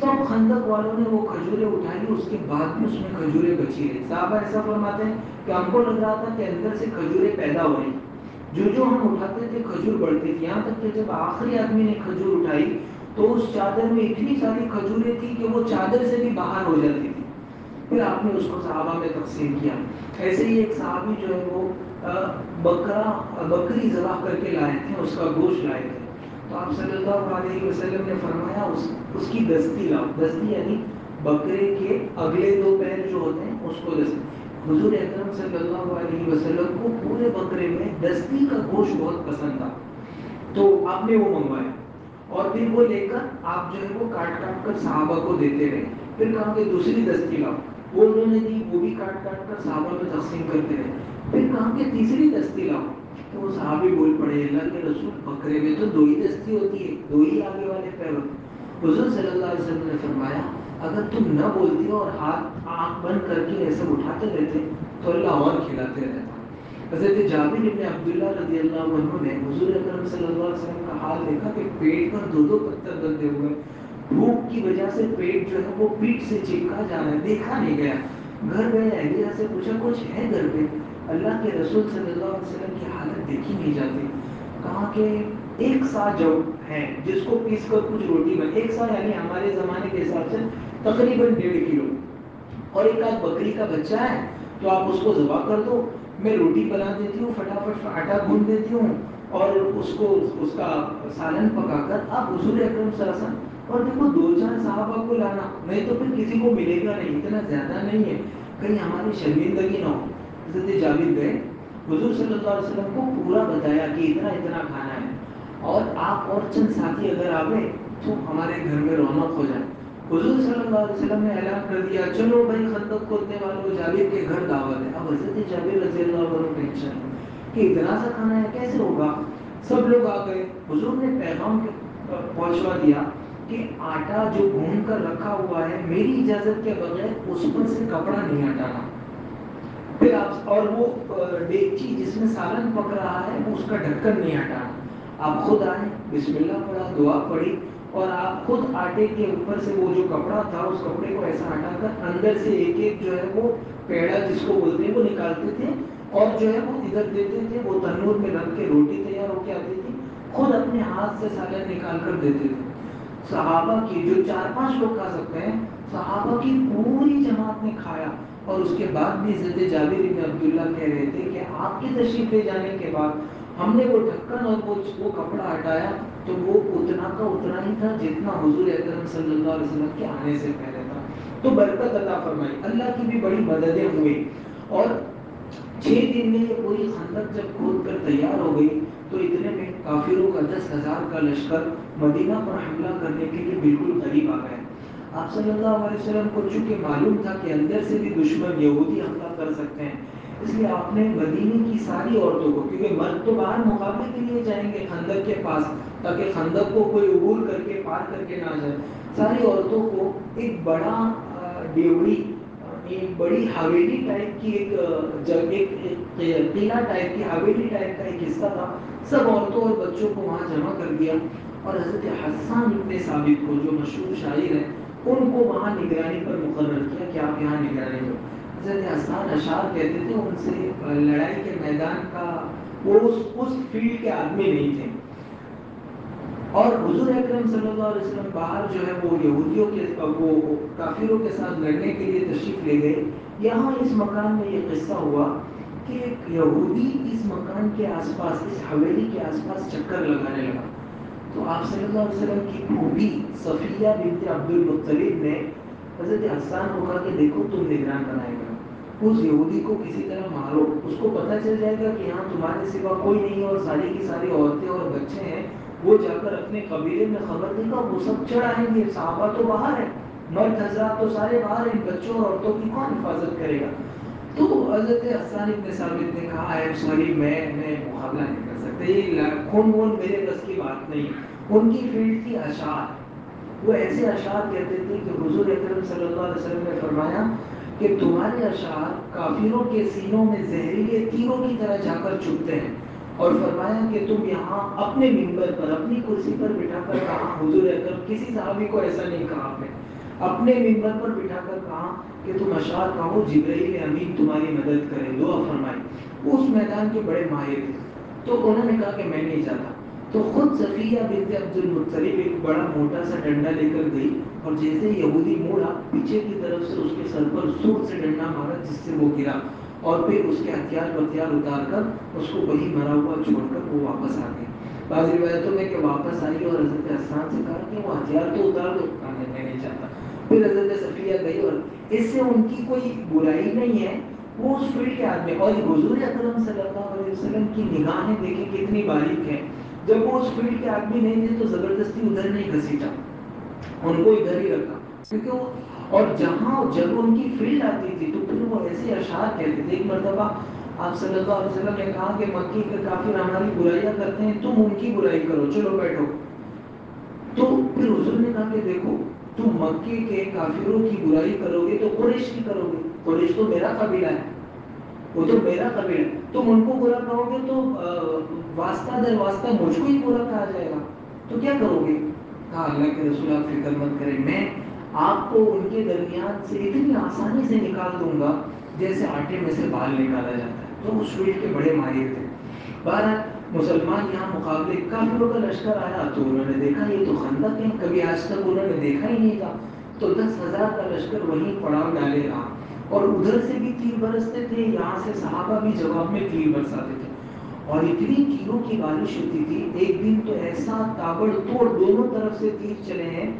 سب خندق والوں نے وہ کھجوریں اٹھائی، اس کے بعد بھی اس میں کھجوریں بچی رہی. صحابہ ایسا فرماتے ہیں کہ ہم کو لگ رہا تھا کہ اندر سے کھجوریں پیدا ہو رہی، جو ہم اٹھاتے تھے کھجور بڑھتی تھی، یہاں تک کہ جب آخری آدمی نے کھجور اٹھائی تو اس چادر میں اتنی ساری کھجوریں تھی کہ وہ چادر سے بھی باہر ہو جاتی تھی. پھر آپ نے اس کو صحابہ میں تقسیم کیا. ایسے ہی ایک صحابی جو ہے وہ بکری ذبح کر کے لائے تھے، اس کا گوشت لائے تھے. تو آپ صلی اللہ علیہ وسلم نے فرمایا اس کی دستی لاؤ. دستی یعنی بکرے کے اگلے دو پیر جو ہوتے ہیں اس کو دستی. حضور اکرم صلی اللہ علیہ وسلم کو پورے بکرے میں دستی کا گوشت بہت پسند تھا، تو آپ نے وہ منگوایا اور پھر وہ لے کر آپ جو ہے وہ کاٹ کاٹ کر صحابہ کو دیتے رہے. پھر کہا کہ دوسری دستی لاؤ، وہ انہوں نے دی، وہ بھی کاٹ کاٹ کر صحابہ میں تقسیم کرتے رہے. پھر کہا کہ تیسری دستی لاؤ، تو وہ صحابی بول پڑے اللہ کے رسول بکرے میں تو دو ہی دستی ہوتی ہے، دو ہی آگے والے پیر ہوتے. حضور صلی اللہ علیہ وسلم نے فرمایا اگر تم نہ بولتی اور ہاتھ آنکھ بند کر کے ایسے اٹھاتے رہتے تو اللہ اور کھلاتے رہتا. حضرت جابر بن عبداللہ رضی اللہ عنہ نے حضور اکرم صلی اللہ علیہ وسلم کا حال دیکھا کہ پیٹ پر دو دو پتھر بندھے ہوئے، بھوک کی وجہ سے پیٹ جو ہے وہ پیٹ سے چپکا جا رہا ہے، دیکھا نہیں گیا. گھر گئے، اہلیہ سے پوچھا کچھ ہے گھر پہ؟ اللہ کے رسول صلی اللہ علیہ وسلم کی حالت دیکھی نہیں جاتی. کہا کہ ایک سا جو ہے جس کو پیس کر کچھ روٹی بنے، ایک سا یعنی ہمارے زمانے کے حساب سے تقریباً 1.5 کلو، اور ایک آدھ بکری کا بچہ ہے تو آپ اس کو ذبح کر دو، میں روٹی بنا دیتی ہوں، فٹافٹ آٹا گوندھ دیتی ہوں اور اس کا سالن پکا کر آپ حضور اکرم صلی اللہ علیہ وسلم. اور دیکھو 2-4 صحابہ کو لانا، نہیں تو پھر کسی کو ملے گا نہیں، اتنا زیادہ نہیں ہے، کہیں ہماری شرمندگی نہ ہو. حضرت جابر گئے، حضور صلی اللہ علیہ وسلم کو پورا بتایا کہ اتنا اتنا کھانا ہے، اور آپ اور چند ساتھی اگر آ گئے تو ہمارے گھر میں رونق ہو جائے. حضور صلی اللہ علیہ وسلم نے اعلان کر دیا چلو بھائی خندق کھودنے والوں جابر کے گھر دعوت ہے. اب حضرت جابر رضی اللہ عنہ ٹینشن کہ اتنا سا کھانا ہے کیسے ہوگا. سب لوگ آ گئے. حضور نے پیغام پہنچوا دیا کہ آٹا جو گھون کر رکھا ہوا ہے میری اجازت کے بغیر اس پر سے کپڑا نہیں ہٹانا. پھر آپ اور وہ ڈیگچی جس میں سالن پک رہا ہے اس کا ڈھکن نہیں ہٹانا. آپ خود آئے، بسم اللہ پڑھا، دعا پڑھی، اور آپ خود آٹے کے اوپر سے وہ جو کپڑا تھا اس کپڑے کو ایسا ہٹا کر اندر سے ایک ایک جو ہے وہ پیڑا جس کو بولتے ہیں وہ نکالتے تھے اور جو ہے وہ ادھر دیتے تھے. وہ تنور میں رکھ کے روٹی تیار ہو کے آتی تھی، خود اپنے ہاتھ سے سالن نکال کر دیتے تھے. صحابہ کی جو 4-5 لوگ کھا سکتے ہیں، صحابہ کی پوری جماعت نے کھایا. اور اس کے بعد بھی حضرت جابر بن عبداللہ کہہ رہے تھے کہ آپ کے تشریف لے جانے کے بعد ہم نے وہ ڈھکن اور وہ کپڑا ہٹایا تو وہ اتنا کا اتنا ہی تھا جتنا حضور اکرم صلی اللہ علیہ وسلم کے آنے سے پہلے تھا. تو برکت عطا فرمائی، اللہ کی بھی بڑی مددیں ہوئی. اور 6 دن میں یہ پوری خندق جب کھود کر تیار ہو گئی تو اتنے میں کافروں کا 10,000 کا لشکر مدینہ پر حملہ کرنے کے لیے بالکل قریب آ گئے. آپ صلی اللہ علیہ وسلم کو چونکہ معلوم تھا کہ اندر سے بھی دشمن یہودی حملہ کر سکتے ہیں، اس لیے آپ نے مدینے کی ساری عورتوں کو، کیونکہ مرد تو باہر مقابلے کے لیے جائیں گے خندق کے پاس تاکہ خندق کو کوئی عبور کر کے پار کر کے نہ جائے، ساری عورتوں کو ایک بڑا ڈیوڑی، ایک بڑی حویلی ٹائپ کی ایک قلعہ ٹائپ کی حویلی ٹائپ کا ایک حصہ تھا، سب عورتوں اور بچوں کو وہاں جمع کر دیا. اور حضرت حسان ابن ثابت کو جو مشہور شاعر ہیں ان کو وہاں نگرانی پر مقرر کیا کہ آپ یہاں نگرانی کرو. حضرت حسان اشعار کہتے تھے، ان سے لڑائی کے میدان کا وہ اس فیلڈ کے آدمی نہیں تھے. اور حضور اکرم صلی اللہ علیہ وسلم باہر جو ہے وہ یہودیوں کے وہ کافروں کے ساتھ لڑنے کے لیے تشریف لے گئے. یہاں اس مکان میں یہ قصہ ہوا کہ ایک یہودی اس مکان کے آس پاس، اس حویلی کے آس پاس چکر لگانے لگا. تو آپ صلی اللہ علیہ وسلم کی پھوپھی صفیہ بنت عبد المطلب نے حضرت حسان کو کہا کہ دیکھو تم نگران بنائے گا، اس یہودی کو کسی طرح مارو، اس کو پتہ چل جائے گا کہ یہاں تمہارے سوا کوئی نہیں اور ساری کی ساری عورتیں اور بچے ہیں، وہ جا کر اپنے قبیلے میں خبر دے گا، وہ سب چڑھ آئیں گے، صحابہ تو باہر ہیں، مرد حضرات تو سارے باہر ہیں، بچوں اور عورتوں کی کون حفاظت کرے گا. تو حضرت حسان ابن ثابت نے کہا آئی ایم سوری، میں مقابلہ نہیں کر سکتا، یہ خون وون میرے بس کی بات نہیں. ان کی فیلڈ تھی اشعار. وہ ایسے اشعار کہتے تھے کہ حضور اکرم صلی اللہ علیہ وسلم نے فرمایا کہ تمہارے اشعار کافروں کے سینوں میں زہریلے تیروں کی طرح جا کر چبھتے ہیں. اور فرمایا کہ تم یہاں اپنے منبر پر اپنی کرسی پر بٹھا کر کہا، حضور اکرم کسی صحابی کو ایسا نہیں کہا آپ نے، اپنے منبر پر بٹھا کر کہا کہ تم اشعار کہو، جبرائیل امین تمہاری مدد کرے، دعا فرمائی۔ وہ اس میدان کے بڑے ماہر تھے، تو انہوں نے کہا کہ میں نہیں جاتا۔ تو خود صفیہ بنت عبد المطلب ایک بڑا موٹا سا ڈنڈا لے کر گئی، اور جیسے یہودی موڑا، پیچھے کی طرف سے اس کے سر پر زور سے ڈنڈا مارا، جس سے وہ گرا، اور پھر اس کے ہتھیار وتھیار اتار کر اس کو وہی مرا ہوا چھوڑ کر وہ واپس آ گئی۔ بعض روایتوں میں کہ واپس آئی اور حضرت حسان سے کہا کہ وہ ہتھیار تو اتار دو، میں نہیں چاہتا۔ پھر حضرت صفیہ گئی، اور اس سے ان کی کوئی برائی نہیں ہے، وہ اس فیلڈ کے آدمی، اور حضور اکرم صلی اللہ علیہ وسلم کی نگاہیں دیکھیں کتنی باریک ہے، جب وہ اس فیلڈ کے آدمی نہیں تھے تو زبردستی ادھر نہیں گھسیٹا، ان کو ادھر ہی رکھا، کیونکہ وہ، اور جہاں جب ان کی فیلڈ آتی تھی تو پھر وہ ایسے اشعار کہتے تھے۔ ایک مرتبہ آپ صلی اللہ علیہ وسلم نے کہا کہ مکی کے کافر ہماری برائیاں کرتے ہیں، تم ان کی برائی کرو، چلو بیٹھو۔ تو پھر حضور نے کہا کہ دیکھو، تم مکے کے کافروں کی برائی کرو گے تو قریش کی کرو گے، قریش تو میرا قبیلہ ہے، وہ تو میرا قبیلہ ہے، تم ان کو برا کہو گے تو واسطہ در واسطہ مجھ کو ہی برا کہا جائے گا، تو کیا کرو گے؟ کہا اللہ کے رسول آپ فکر مت کریں، میں آپ کو ان کے درمیان سے اتنی آسانی سے نکال دوں گا جیسے آٹے میں سے بال نکالا جاتا ہے۔ تو اس فیلڈ کے بڑے ماہر تھے۔ بہرحال مسلمان یہاں مقابلے کافروں کا لشکر آیا تو انہوں نے دیکھا یہ تو خندق ہے، کبھی آج تک انہوں نے دیکھا ہی نہیں تھا، تو 10,000 کا لشکر وہیں پڑاؤ ڈالے رہا، اور ادھر سے بھی تیر برستے تھے، یہاں سے صحابہ بھی جواب میں تیر برساتے تھے، اور اتنی تیروں کی بارش ہوتی تھی۔ ایک دن تو ایسا تابڑ توڑ دونوں طرف سے تیر چلے ہیں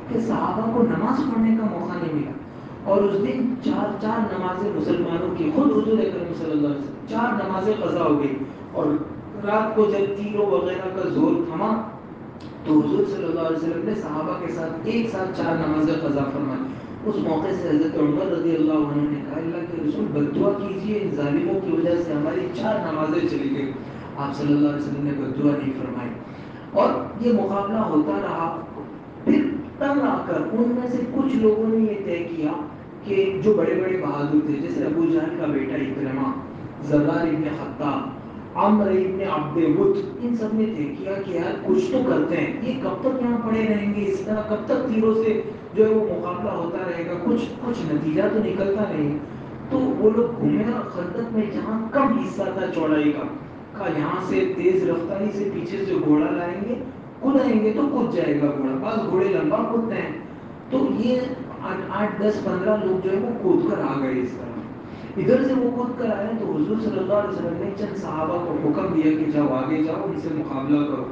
کہ صحابہ کو نماز پڑھنے کا موقع نہیں ملا، اور اس دن چار نمازیں مسلمانوں کی، خود حضور اکرم صلی اللہ علیہ وسلم 4 نمازیں قضا ہو گئی، اور رات کو جب تیروں وغیرہ کا زور تھما تو حضور صلی اللہ علیہ وسلم نے صحابہ کے ساتھ ایک ساتھ 4 نمازیں قضا فرمائی۔ اس موقع سے حضرت عمر رضی اللہ عنہ نے کہا اللہ کے رسول بد دعا کیجیے، ان ظالموں کی وجہ سے ہماری 4 نمازیں چلی گئی۔ آپ صلی اللہ علیہ وسلم نے بد دعا نہیں فرمائی، اور یہ مقابلہ ہوتا رہا۔ پھر تنگ آ کر ان میں سے کچھ لوگوں نے یہ طے کیا کہ جو بڑے بڑے بہادر تھے، جیسے ابو جہل کا بیٹا اکرمہ، زرار ابن خطاب، عمر ابن عبد ود، ان سب نے طے کیا کہ یار کچھ تو کرتے ہیں، یہ کب تک یہاں پڑے رہیں گے، اس طرح کب تک تیروں سے جو ہے وہ مقابلہ ہوتا رہے گا، کچھ نتیجہ تو نکلتا نہیں۔ تو وہ لوگ گھومے اور خندق میں جہاں کم حصہ تھا چوڑائی کا، کہا یہاں سے تیز رفتاری سے پیچھے سے گھوڑا لائیں گے، کودیں گے تو کود جائے گا گھوڑا، بعض گھوڑے لمبا کودتے ہیں، تو یہ 8 10 15 لوگ جو ہے وہ کود کر آ گئے۔ اس طرح ادھر سے وہ کود کر آئے تو حضور صلی اللہ علیہ وسلم نے چند صحابہ کو حکم دیا کہ جاؤ آگے جاؤ، ان سے مقابلہ کرو۔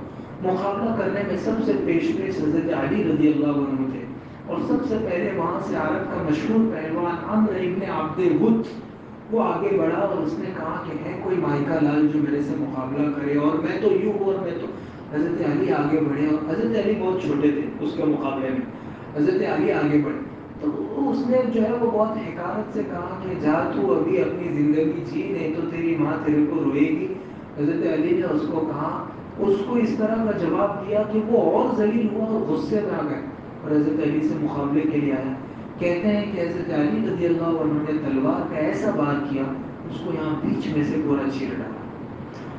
مقابلہ کرنے میں سب سے پیش حضرت علی رضی اللہ عنہ تھے، اور سب سے پہلے وہاں سے عرب کا مشہور پہلوان عمرو ابن عبد ود وہ آگے بڑھا، اور اس نے کہا کہ ہے کوئی مائکا لال جو میرے سے مقابلہ کرے، اور میں تو یوں ہوں، اور میں تو، حضرت علی آگے بڑھے، اور حضرت علی بہت چھوٹے تھے اس کے مقابلے میں، حضرت علی آگے بڑھے تو اس نے جو ہے وہ بہت حکارت سے کہا کہ جا تو ابھی اپنی زندگی جی، نہیں تو تیری ماں تیرے کو روئے گی۔ حضرت علی نے اس کو کہا، اس کو اس طرح کا جواب دیا کہ وہ اور ذلیل ہوا اور غصے میں آ گئے، اور حضرت علی سے مقابلے کے لیے آیا۔ کہتے ہیں کہ حضرت علی رضی اللہ عنہ نے تلوار کا ایسا وار کیا، اس کو یہاں بیچ میں سے پورا چیر ڈالا،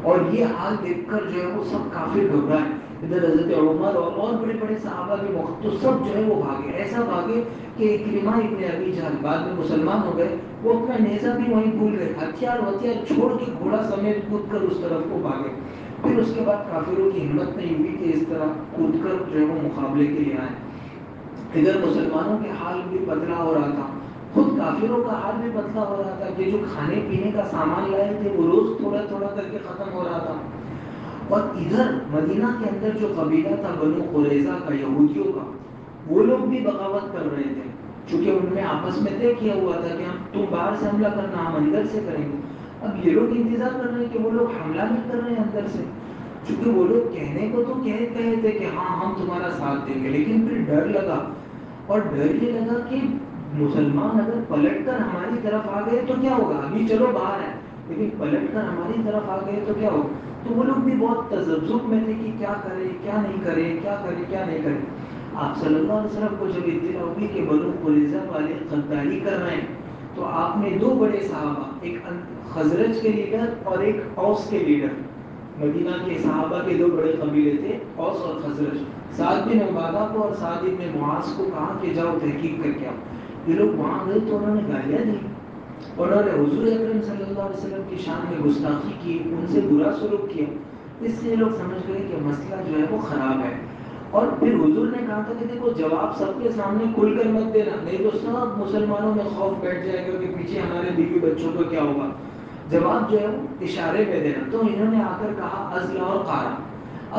اور یہ حال دیکھ کر جو ہے وہ سب کافر گھبرائے، ادھر حضرت عمر اور بڑے بڑے صحابہ بھی تو سب جو ہے وہ بھاگے، ایسا بھاگے کہ اکرمہ ابن ابی جہل بعد میں مسلمان ہو گئے، وہ اپنا نیزہ بھی وہیں بھول گئے، ہتھیار وتھیار چھوڑ کے گھوڑا سمیت کود کر اس طرف کو بھاگے۔ پھر اس کے بعد کافروں کی ہمت نہیں ہوئی کہ اس طرح کود کر جو ہے وہ مقابلے کے لیے آئے۔ ادھر مسلمانوں کے حال بھی بدلا ہو رہا تھا، خود کافروں کا حال بھی بدلا ہو رہا تھا کہ جو کھانے پینے کا سامان لائے تھے وہ روز تھوڑا تھوڑا کر کے ختم ہو رہا تھا، اور ادھر مدینہ کے اندر جو قبیلہ تھا بنو قریظہ کا، یہودیوں کا، وہ لوگ بھی بغاوت کر رہے تھے، چونکہ ان میں آپس میں طے کیا ہوا تھا کہ تم باہر سے حملہ کرنا، ہم اندر سے کریں گے۔ اب یہ لوگ انتظار کر رہے ہیں کہ وہ لوگ حملہ نہیں کر رہے ہیں اندر سے، چونکہ وہ لوگ کہنے کو تو کہے تھے کہ ہاں ہم تمہارا ساتھ دیں گے، لیکن پھر ڈر لگا، اور ڈر یہ لگا کہ مسلمان اگر پلٹ کر ہماری طرف آ گئے تو کیا ہوگا، ابھی چلو باہر ہے لیکن پلٹ کر ہماری طرف آ گئے تو کیا ہوگا۔ تو وہ لوگ بھی بہت تذبذب میں تھے کہ کیا کرے کیا نہیں کرے، کیا کرے کیا نہیں کرے۔ آپ صلی اللہ علیہ وسلم کو جب اطلاع ہوئی کہ بنو قریظہ والے غداری کر رہے ہیں، تو آپ نے 2 بڑے صحابہ، ایک خزرج کے لیڈر اور ایک اوس کے لیڈر، مدینہ کے صحابہ کے دو بڑے قبیلے تھے، اوس اور خزرج۔ سعد بن عبادہ کو اور سعد بن معاذ کو کہا کہ جاؤ تحقیق کر کے آؤ۔ یہ لوگ وہاں گئے تو انہوں نے گالیاں دی، انہوں نے حضور اکرم صلی اللہ علیہ وسلم کی شان میں گستاخی کی، ان سے برا سلوک کیا۔ اس لیے لوگ سمجھ گئے کہ مسئلہ جو ہے وہ خراب ہے۔ اور پھر حضور نے کہا تھا کہ دیکھو جواب سب کے سامنے کھل کر مت دینا، نہیں تو سب مسلمانوں میں خوف بیٹھ جائے گا کہ پیچھے ہمارے بیوی بچوں کو کیا ہوگا۔ جواب جو ہے وہ اشارے میں دینا۔ تو انہوں نے آ کر کہا ازل اور قارا۔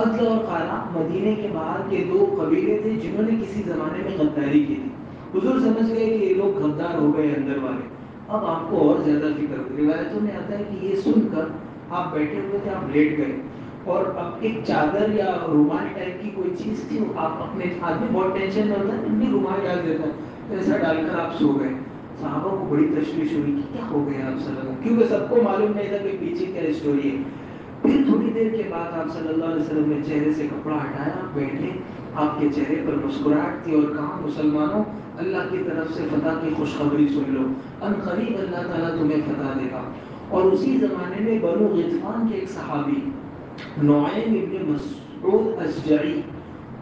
ازل اور قارا مدینے کے باہر کے دو قبیلے تھے جنہوں نے کسی زمانے میں غداری کی تھی۔ حضور سمجھ گئے کہ یہ لوگ غدار ہو گئے اندر والے، اب آپ کو اور زیادہ فکر ہوگی۔ روایتوں میں آتا ہے کہ یہ سن کر آپ بیٹھے ہوئے تھے، آپ لیٹ گئے اور اب ایک چادر یا رومال ٹائپ کی کوئی چیز تھی، آپ اپنے آدمی بہت ٹینشن میں ہوتا ہے اپنی رومال ڈال دیتا ہے، تو ایسا ڈال کر آپ سو گئے۔ صحابہ کو بڑی تشویش ہوئی کہ کیا ہو گیا آپ صلی اللہ علیہ وسلم، کیونکہ سب کو معلوم نہیں تھا کہ پیچھے کیا اسٹوری ہے۔ پھر تھوڑی دیر کے بعد آپ صلی اللہ علیہ وسلم نے چہرے سے کپڑا ہٹایا، بیٹھے، آپ کے چہرے پر مسکراہٹ تھی اور کہا مسلمانوں اللہ کی طرف سے فتح کی خوشخبری سن لو، ان قریب اللہ تعالیٰ تمہیں فتح دے گا۔ اور اسی زمانے میں بنو غطفان کے ایک صحابی نعیم ابن مسعود اشجعی،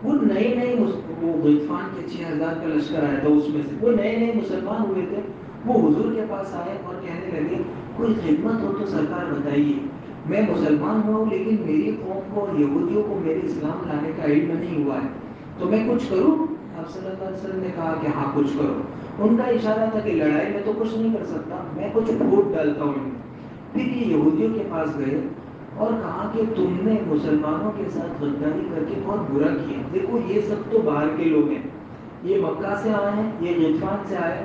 وہ نئے وہ غطفان کے 6000 کا لشکر آیا تھا، اس میں سے وہ نئے مسلمان ہوئے تھے۔ وہ حضور کے پاس آئے اور کہنے لگے کوئی خدمت ہو تو سرکار بتائیے، میں مسلمان ہوا ہوں لیکن میری قوم کو اور یہودیوں کو میرے اسلام لانے کا علم نہیں ہوا ہے، تو میں کچھ کروں؟ آپ صلی اللہ علیہ وسلم نے کہا کہ ہاں کچھ کرو۔ ان کا اشارہ تھا کہ لڑائی میں تو کچھ نہیں کر سکتا، میں کچھ پھوٹ ڈالتا ہوں۔ پھر یہ یہودیوں کے پاس گئے اور کہا کہ تم نے مسلمانوں کے ساتھ غداری کر کے بہت برا کیا، دیکھو یہ سب تو باہر کے لوگ ہیں، یہ مکہ سے آئے ہیں، یہ غطفان سے آئے،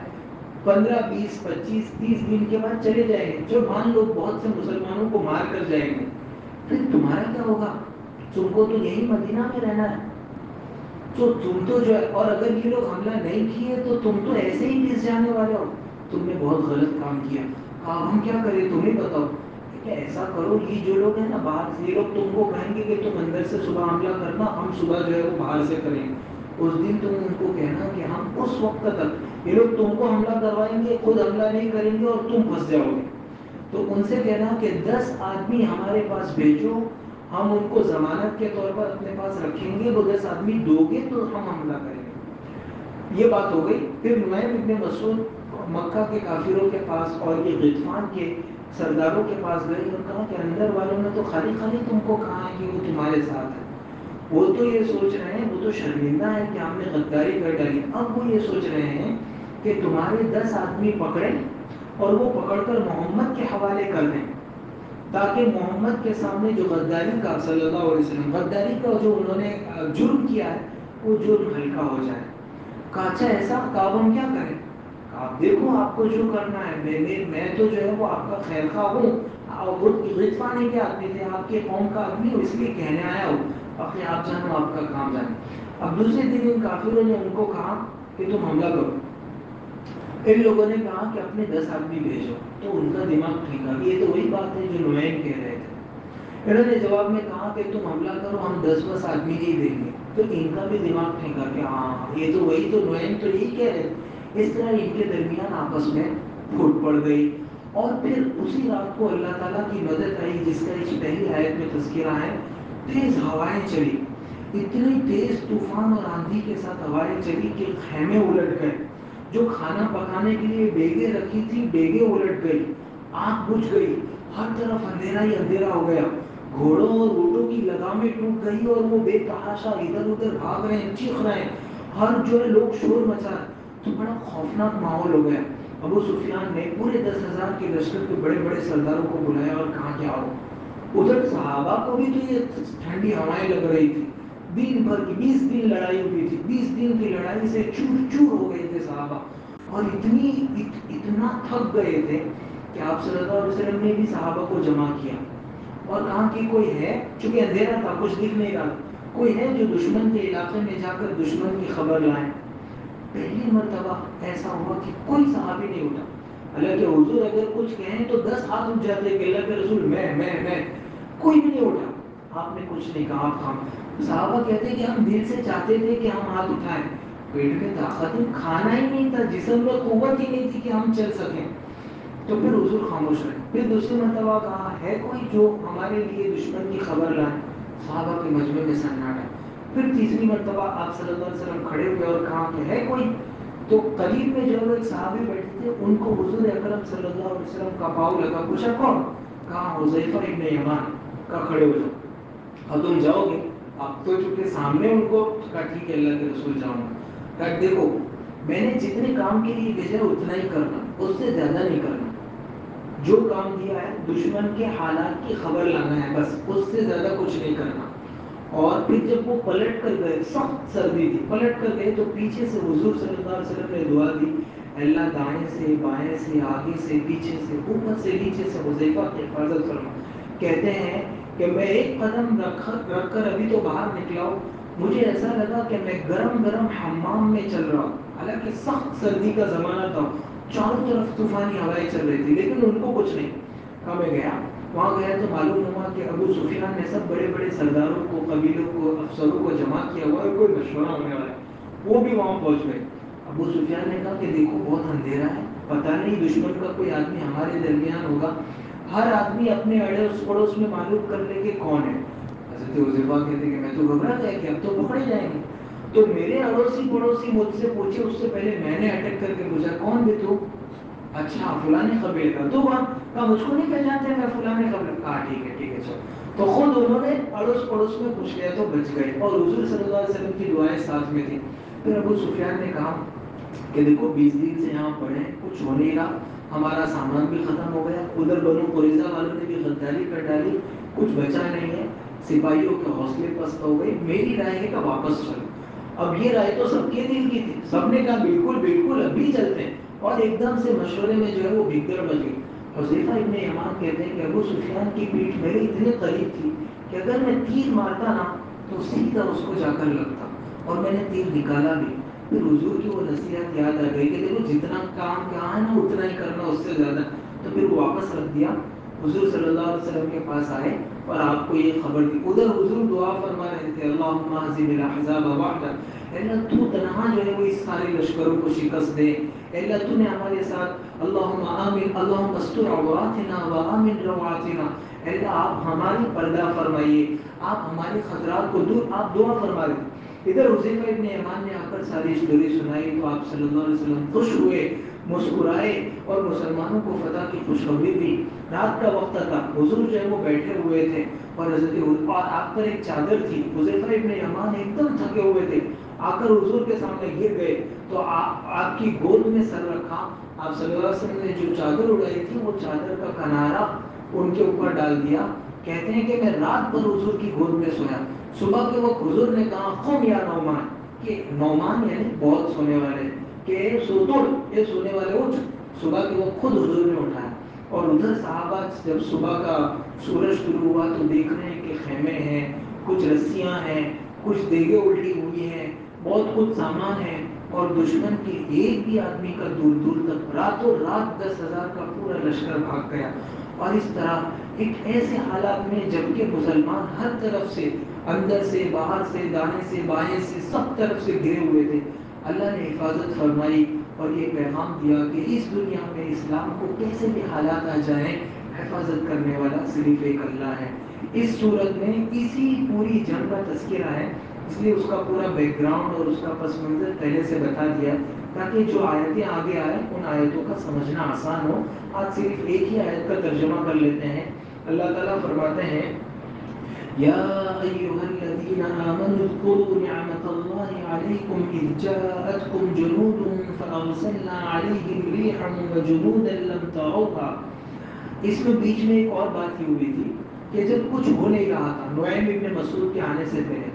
15 20 25 30 دن کے بعد چلے جائیں گے، جو مان لو بہت سے مسلمانوں کو مار کر جائیں گے، پھر تمہارا کیا ہوگا؟ تم کو تو یہی مدینہ میں رہنا ہے، تو تم تو جو ہے، اور اگر یہ لوگ حملہ نہیں کیے تو تم تو ایسے ہی پس جانے والے ہو، تم نے بہت غلط کام کیا۔ کہا ہم کیا کریں تمہیں بتاؤ؟ کہ ایسا کرو، یہ جو لوگ ہیں نا باہر سے، یہ لوگ تم کو کہیں گے کہ تم اندر سے صبح حملہ کرنا، ہم صبح جو ہے وہ باہر سے کریں گے، اس دن تم ان کو کہنا کہ ہم اس وقت تک، یہ لوگ تم کو حملہ کروائیں گے، خود حملہ نہیں کریں گے اور تم پھنس جاؤ گے، تو ان سے کہنا کہ 10 آدمی ہمارے پاس بھیجو، ہم ان کو ضمانت کے طور پر اپنے پاس رکھیں گے، وہ 10 آدمی دو گے تو ہم حملہ کریں گے۔ یہ بات ہو گئی۔ پھر نعیم ابن مسعود مکہ کے کافروں کے پاس اور یہ غطفان کے سرداروں کے پاس گئے اور کہا کہ اندر والوں نے تو خالی خالی تم کو کہا ہے کہ وہ تمہارے ساتھ ہے، وہ تو یہ سوچ رہے ہیں، وہ تو شرمندہ ہے کہ ہم نے غداری کر ڈالی، اب وہ یہ سوچ رہے ہیں کہ تمہارے 10 آدمی پکڑیں اور وہ پکڑ کر محمد کے حوالے کر دیں، تاکہ محمد کے سامنے جو غداری کا صلی اللہ علیہ وسلم غداری کا جو انہوں نے جرم کیا ہے وہ جرم ہلکا ہو جائے۔ کہا اچھا ایسا؟ کہا ہم کیا کریں؟ آپ دیکھو آپ کو جو کرنا ہے، میں تو جو ہے وہ آپ کا خیر خواہ ہوں، اور غطفان کے آدمی تھے، آپ کے قوم کا آدمی ہوں، اس لیے کہنے آیا ہوں، باقی آپ جانو آپ کا کام جانے۔ اب دوسرے دن ان کافروں نے ان کو کہا کہ تم حملہ کرو، ان لوگوں نے کہا کہ اپنے 10 آدمی بھیجو، تو ان کا دماغ ٹھیک ہے، یہ تو وہی بات ہے جو نعیم کہہ رہے تھے۔ انہوں نے جواب میں کہا کہ تم حملہ کرو، ہم 10 آدمی نہیں دیں گے، تو ان کا بھی دماغ ٹھیک ہے کہ ہاں یہ تو وہی، تو نعیم تو یہی کہہ رہے۔ اس طرح ان کے درمیان آپس میں پھوٹ پڑ گئی، اور پھر اسی رات کو اللہ تعالیٰ کی مدد آئی جس کا اس پہلی آیت میں تذکرہ ہے۔ تیز ہوائیں چلی، اتنی تیز طوفان اور آندھی کے ساتھ ہوائیں چلی کہ خیمے الٹ گئے، جو کھانا پکانے کے لیے دیگیں رکھی تھی دیگیں الٹ گئی، آگ بجھ گئی، ہر طرف اندھیرا ہی اندھیرا ہو گیا، گھوڑوں اور اونٹوں کی لگامیں ٹوٹ گئی اور وہ بے تحاشا ادھر ادھر بھاگ رہے ہیں، چیخ رہے ہیں، ہر جو ہے لوگ شور مچا رہے، تو بڑا خوفناک ماحول ہو گیا۔ ابو سفیان نے پورے 10,000 کے لشکر کے بڑے بڑے سرداروں کو بلایا اور کہا کہ آؤ۔ ادھر صحابہ کو بھی تو یہ ٹھنڈی ہوائیں لگ رہی تھی، دن بھر کی 20 دن لڑائی ہوئی تھی، 20 دن کی لڑائی سے چور چور ہو گئے تھے صحابہ، اور اتنا تھک گئے تھے کہ آپ صلی اللہ علیہ وسلم نے بھی صحابہ کو جمع کیا اور کہا کہ کوئی ہے، چونکہ اندھیرا تھا کچھ دکھ نہیں رہا، کوئی ہے جو دشمن کے علاقے میں جا کر دشمن کی خبر لائیں۔ پہلی مرتبہ ایسا ہوا کہ کوئی صحابی نہیں اٹھا، حالانکہ حضور اگر کچھ کہیں تو 10 ہاتھ اٹھ جاتے کہ اللہ کے رسول میں کوئی بھی نہیں اٹھا، آپ نے کچھ نہیں کہا، آپ خام صحابہ کہتے کہ ہم دل سے چاہتے تھے کہ ہم ہاتھ اٹھائیں، پیٹ میں طاقت، کھانا ہی نہیں تھا، جسم میں قوت ہی نہیں تھی کہ ہم چل سکیں، تو پھر حضور خاموش رہے. پھر دوسری مرتبہ کہا ہے کوئی جو ہمارے لیے دشمن کی خبر لائے؟ صحابہ کے مجمع میں سناٹا. پھر تیسری مرتبہ آپ صلی اللہ علیہ وسلم کھڑے ہوئے اور کہا کہ ہے کوئی؟ تو قریب میں جو ایک صحابی بیٹھے تھے ان کو حضور اکرم صلی اللہ علیہ وسلم کا پاؤں لگا. پوچھا کون؟ کہا حذیفہ ابن یمان. کا کھڑے ہو جاؤ. اب تم جاؤ گے؟ اب تو چونکہ سامنے ان کو کہا ٹھیک ہے اللہ کے رسول جاؤں گا. کہا دیکھو میں نے جتنے کام کے لیے بھیجا اتنا ہی کرنا، اس سے زیادہ نہیں کرنا. جو کام دیا ہے دشمن کے حالات کی خبر لانا ہے بس، اس سے زیادہ کچھ نہیں کرنا. اور پھر جب وہ پلٹ کر گئے، سخت سردی تھی، پلٹ کر گئے تو پیچھے سے حضور صلی اللہ علیہ وسلم نے دعا دی اللہ دائیں سے بائیں سے آگے سے پیچھے سے اوپر سے نیچے سے حذیفہ کی حفاظت فرما. کہتے ہیں کہ میں ایک قدم رکھ کر ابھی تو باہر نکلا ہوں، مجھے ایسا لگا کہ میں گرم گرم حمام میں چل رہا ہوں. حالانکہ سخت سردی کا زمانہ تھا، چاروں طرف طوفانی ہوائیں چل رہی تھی، لیکن ان کو کچھ نہیں. کہا میں گیا، وہاں گیا تو معلوم ہوا کہ ابو سفیان نے سب بڑے بڑے سرداروں کو، قبیلوں کو، افسروں کو جمع کیا ہوا ہے، کوئی مشورہ ہونے والا ہے. وہ بھی وہاں پہنچ گئے. ابو سفیان نے کہا کہ دیکھو بہت اندھیرا ہے، پتہ نہیں دشمن کا کوئی آدمی ہمارے درمیان ہوگا، ہر آدمی اپنے اڑوس پڑوس میں معلوم کر لے کہ کون ہے. حضرت حذیفہ کہتے کہ میں تو گھبرا گیا کہ اب تو پکڑے جائیں گے. تو میرے اڑوسی پڑوسی مجھ سے پوچھے، اس سے پہلے میں نے اٹیک کر کے پوچھا کون بھی تو؟ اچھا فلاں قبیلے کا. تو وہاں کہا مجھ کو نہیں پہچانتے، میں فلاں قبیلے کا. ٹھیک ہے ٹھیک ہے چلو. تو خود انہوں نے اڑوس پڑوس میں پوچھ لیا تو بچ گئے، اور حضور صلی اللہ علیہ وسلم کی دعائیں ساتھ میں تھیں. پھر ابو سفیان نے کہا کہ دیکھو 20 دن سے یہاں پڑے کچھ ہو نہیں رہا، ہمارا سامان بھی ختم ہو گیا، ادھر بنو قریظہ والوں نے بھی غداری کر ڈالی، کچھ بچا نہیں ہے، سپاہیوں کے حوصلے پست ہو گئے، میری رائے ہے کہ واپس چلو. اب یہ رائے تو سب کے دل کی تھی، سب نے کہا بالکل بالکل ابھی چلتے ہیں. اور ایک دم سے مشورے میں جو ہے وہ بھگدڑ بچ گئی. حذیفہ ابن یمان کہتے ہیں کہ ابو سفیان کی پیٹھ میرے اتنے قریب تھی کہ اگر میں تیر مارتا نا تو سیدھا اس کو جا کر لگتا، اور میں نے تیر نکالا بھی. پھر حضور کی وہ نصیحت یاد آ گئی کہ دیکھو جتنا کام کہاں ہے نا اتنا ہی کرنا، اس سے زیادہ. تو پھر وہ واپس رکھ دیا. حضور صلی اللہ علیہ وسلم کے پاس آئے اور آپ کو یہ خبر دی. ادھر حضور دعا فرما رہے تھے اللہم اہزم الاحزاب وحدہ، اللہ تو تنہا جو ہے وہ اس سارے لشکروں کو شکست دے. اللہ تو نے ہمارے ساتھ اللہم آمین اللہم استر عوراتنا وآمن روعاتنا، اللہ آپ ہماری پردہ فرمائیے، آپ ہمارے خطرات کو دور، آپ دعا فرما رہے. ادھر حذیفہ ابن یمان نے آ کر ساری اسٹوری سنائی تو آپ صلی اللہ علیہ وسلم خوش ہوئے، مسکرائے اور مسلمانوں کو فتح کی خوشخبری دی. رات کا وقت تھا، حضور جو ہے وہ بیٹھے ہوئے تھے اور حضرت اور آپ پر ایک چادر تھی. حذیفہ ابن یمان ایک دم تھکے ہوئے تھے، آ کر حضور کے سامنے گر گئے تو آپ کی گود میں سر رکھا. آپ صلی اللہ علیہ وسلم نے جو چادر اڑائی تھی وہ چادر کا کنارہ ان کے اوپر ڈال دیا. کہتے ہیں کہ میں رات بھر حضور کی گود میں سویا. صبح کے وقت حضور نے کہا قم یا نعمان، کہ نعمان یعنی بہت سونے والے، کہ سو توڑ، یہ سونے والے اٹھ. صبح کے وقت خود حضور نے اٹھایا. اور ادھر صحابہ جب صبح کا سورج شروع ہوا تو دیکھ رہے ہیں کہ خیمے ہیں، کچھ رسیاں ہیں، کچھ دیگیں الٹی ہوئی ہیں، بہت کچھ سامان ہے، اور دشمن کے ایک بھی آدمی کا دور دور تک راتوں رات 10,000 کا پورا لشکر بھاگ گیا. اور اس طرح ایک ایسے حالات میں جبکہ مسلمان ہر طرف سے، اندر سے باہر سے دانے سے بائیں سے سب طرف سے گھرے ہوئے تھے، اللہ نے حفاظت فرمائی اور یہ پیغام دیا کہ اس دنیا میں اسلام کو کیسے بھی حالات آ جائیں حفاظت کرنے والا صرف ایک اللہ ہے. اس صورت میں اسی پوری جنگ کا تذکرہ ہے، اس لیے اس کا پورا بیک گراؤنڈ اور اس کا پس منظر پہلے سے بتا دیا تاکہ جو آیتیں آگے آئیں ان آیتوں کا سمجھنا آسان ہو. آج صرف ایک ہی آیت کا ترجمہ کر لیتے ہیں. اللہ تعالیٰ فرماتے ہیں یا ایھا الذین آمنوا اذکروا نعمت اللہ علیکم اذ جاءتکم جنود فارسلنا علیہم ریحا وجنودا لم تروها. اس میں بیچ میں ایک اور بات کی ہوئی تھی کہ جب کچھ ہو نہیں رہا تھا نعیم ابن مسعود کے آنے سے پہلے،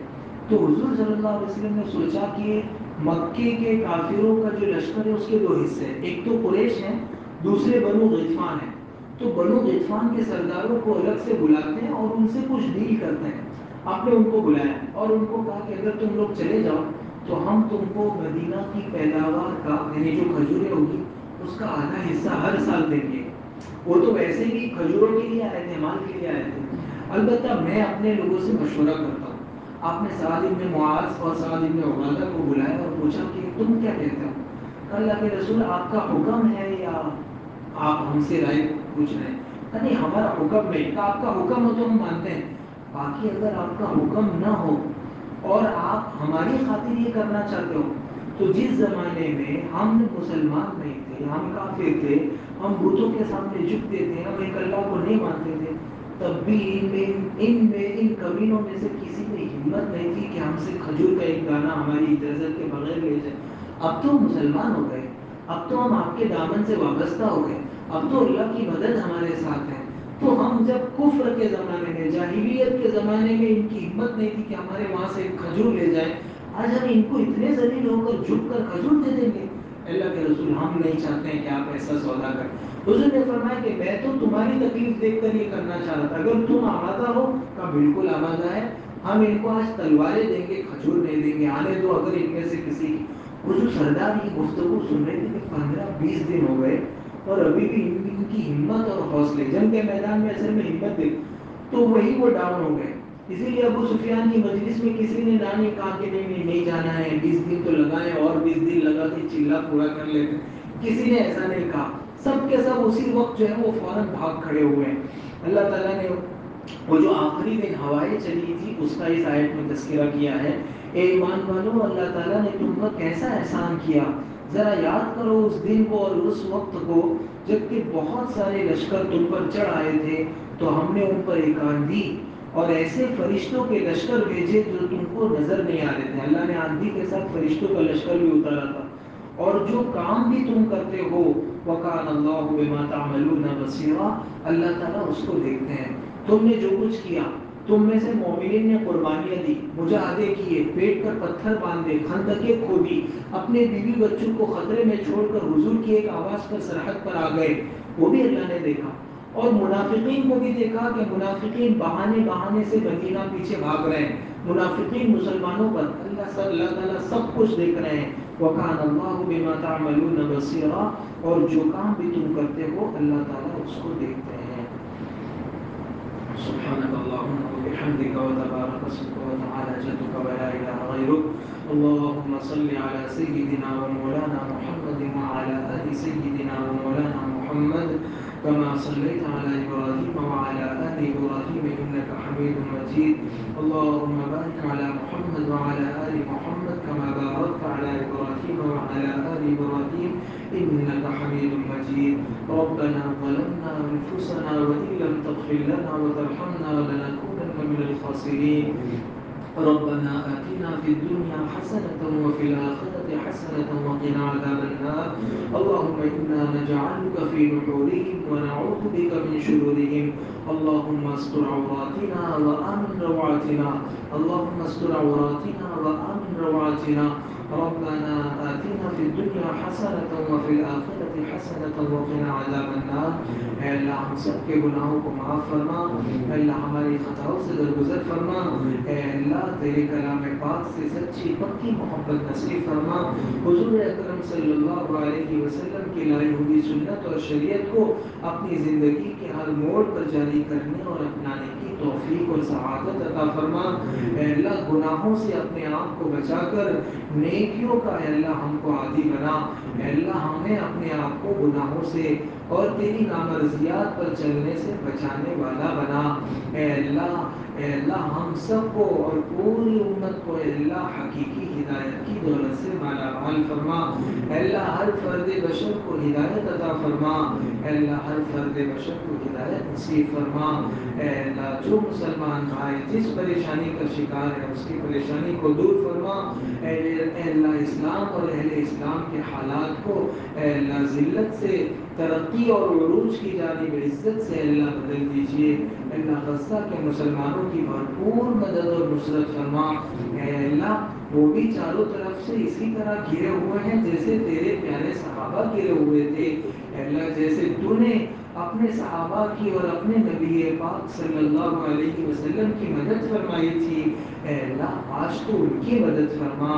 تو حضور صلی اللہ علیہ وسلم نے سوچا کہ مکے کے کافروں کا جو لشکر ہے اس کے دو حصے ہیں، ایک تو قریش ہیں، دوسرے بنو غطفان ہیں. تو بنو غطفان کے سرداروں کو الگ سے بلاتے ہیں اور ان سے کچھ ڈیل کرتے ہیں. آپ نے ان کو بلایا اور ان کو کہا کہ اگر تم لوگ چلے جاؤ تو ہم تم کو مدینہ کی پیداوار کا یعنی جو کھجوریں ہوگی اس کا آدھا حصہ ہر سال دیں گے. وہ تو ویسے بھی کھجوروں کے لیے آئے تھے، مال کے لیے آئے تھے. البتہ میں اپنے لوگوں سے مشورہ کرتا ہوں. آپ نے سعد بن معاذ اور سعد بن عبادہ کو بلایا اور پوچھا کہ تم کیا کہتے ہو؟ اللہ کے رسول آپ کا حکم ہے یا آپ ہم سے رائے پوچھ رہے ہیں، نہیں ہمارا حکم نہیں، کہ آپ کا حکم ہو تو ہم مانتے ہیں، باقی اگر آپ کا حکم نہ ہو اور آپ ہماری خاطر یہ کرنا چاہتے ہو، تو جس زمانے میں ہم مسلمان نہیں تھے، ہم کافر تھے، ہم بتوں کے سامنے جھکتے تھے، ہم ایک اللہ کو نہیں مانتے تھے، تب بھی ان کمینوں میں سے کسی نے ہمت نہیں تھی کہ ہم سے کھجور کا ایک دانہ ہماری اجازت کے بغیر لے جائے۔ اب تو مسلمان ہو گئے، اب تو ہم آپ کے دامن سے وابستہ ہو گئے، اب تو اللہ کی مدد ہمارے ساتھ ہے۔ تو ہم جب کفر کے زمانے میں، جاہلیت کے زمانے میں ان کی ہمت نہیں تھی کہ ہمارے وہاں سے ایک کھجور لے جائیں، آج ہم ان کو اتنے ذلیل ہو کر جھک کر کھجور دے دیں گے؟ اللہ کے رسول ہم نہیں چاہتے ہیں کہ آپ ایسا سودا کریں۔ حضور نے فرمایا کہ میں تو تمہاری تکلیف دیکھ کر یہ کرنا چاہ رہا تھا، اگر تم آمادہ ہو، کہا بالکل آمادہ ہے، ہم ان کو آج تلواریں دیں گے، کھجور نہیں دیں گے، آنے دو اگر ان میں سے کسی کی۔ وہ جو سردار کی گفتگو سن رہے تھے کہ 15-20 دن ہو گئے اور ابھی بھی ان کی ہمت اور حوصلے، جنگ کے میدان میں اصل میں ہمت دے تو وہی وہ ڈاؤن ہو گئے۔ اسی لیے ابو سفیان کی مجلس میں کسی نے نہ نہیں کہا کہ نہیں جانا ہے، 20 دن تو لگائیں اور 20 دن لگا کے چلا پورا کر لیتے، کسی نے ایسا نہیں کہا، سب کے سب اسی وقت جو ہے وہ فوراً بھاگ کھڑے ہوئے ہیں۔ اللہ تعالیٰ نے وہ جو آخری دن ہوائیں چلی تھی اس کا اس آیت میں تذکرہ کیا ہے۔ اے ایمان والو، اللہ تعالیٰ نے تم پر کیسا احسان کیا، ذرا یاد کرو اس دن کو اور اس وقت کو جب کہ بہت سارے لشکر تم پر چڑھ آئے تھے، تو ہم نے ان پر ایک آندھی اور ایسے فرشتوں کے لشکر بھیجے جو تم کو نظر نہیں آ رہے تھے۔ اللہ نے آندھی کے ساتھ فرشتوں کا لشکر بھی اتارا تھا، اور جو کام بھی تم کرتے ہو وَكَانَ اللَّهُ بِمَا تَعْمَلُونَ بَصِيرًا، اللہ تعالیٰ اس کو دیکھتے ہیں۔ تم نے جو کچھ کیا، تم میں سے مومنین نے قربانیاں دی، مجاہدے کیے، پیٹ پر پتھر باندھے، خندقیں کھودی، اپنے بیوی بچوں کو خطرے میں چھوڑ کر حضور کی ایک آواز پر سرحد پر آ گئے، وہ بھی اللہ نے دیکھا۔ اور منافقین کو بھی دیکھا کہ منافقین بہانے سے مدینہ پیچھے بھاگ رہے ہیں، منافقین مسلمانوں پر اللہ تعالیٰ سب کچھ دیکھ رہے ہیں۔ وَكَانَ اللَّهُ بِمَا تَعْمَلُونَ بَصِيرًا، اور جو کام بھی تم کرتے ہو اللہ تعالیٰ اس کو دیکھتے ہیں۔ سبحانك اللهم وبحمدك وتبارك اسمك وتعالى جدك ولا اله غيرك، اللهم صل على سيدنا ومولانا محمد وعلى ال سيدنا ومولانا محمد كما صليت على ابراهيم وعلى ال ابراهيم انك حميد مجيد، اللهم بارك على محمد وعلى ال محمد كما باركت على ابراهيم وعلى ال ابراهيم انك حميد مجيد۔ ربنا ظلمنا انفسنا وان لم تغفر لنا وترحمنا لنكونن من الخاسرين، ربنا آتنا في الدنيا حسنة وفي الآخرة حسنة وقنا عذاب النار، اللهم إنا نجعلك في نحورهم ونعوذ بك من شرورهم، اللهم استر عوراتنا وآمن روعاتنا، اللهم استر عوراتنا وآمن روعاتنا، ربنا آتنا في الدنيا حسنة وفي الآخرة حسنة وقنا عذاب النار۔ اے اللہ ہم سب کے گناہوں کو معاف فرما، اے اللہ ہماری خطاؤں سے درگزر فرما، اے اللہ تیرے کلام پاک سے سچی پکی محبت نصیب فرما، حضور اکرم صلی اللہ علیہ وسلم کی لائی ہوئی سنت اور شریعت کو اپنی زندگی کے ہر موڑ پر جاری کرنے اور اپنانے کی توفیق اور سعادت عطا فرما، اے اللہ گناہوں سے اپنے آپ کو بچا کر نیکیوں کا اے اللہ ہم کو عادی بنا، اے اللہ ہمیں اپنے آپ کو گناہوں سے اور تیری نامرضیات پر چلنے سے بچانے والا بنا، اے اللہ ہم سب کو اور پوری امت کو اے اللہ حقیقی ہدایت کی دولت سے مالا مال فرما، اے اللہ ہر فرد بشر کو ہدایت عطا فرما، اے اللہ ہر فرد بشر کو ہدایت نصیب فرما، اے اللہ جو مسلمان بھائی جس پریشانی کا شکار ہے اس کی پریشانی کو دور فرما، اے اللہ اسلام اور اہل اسلام کے حالات کو اے اللہ ذلت سے ترقی اور عروج کی جانب عزت سے اللہ بدل دیجیے، اللہ غزہ کے مسلمانوں کی بھرپور مدد اور نصرت فرما، اے اللہ وہ بھی چاروں طرف سے اسی طرح گھرے ہوئے ہیں جیسے تیرے پیارے صحابہ گھرے ہوئے تھے، اے اللہ جیسے تو نے اپنے صحابہ کی اور اپنے نبی پاک صلی اللہ علیہ وسلم کی مدد فرمائی تھی، اے اللہ آج تو ان کی مدد فرما،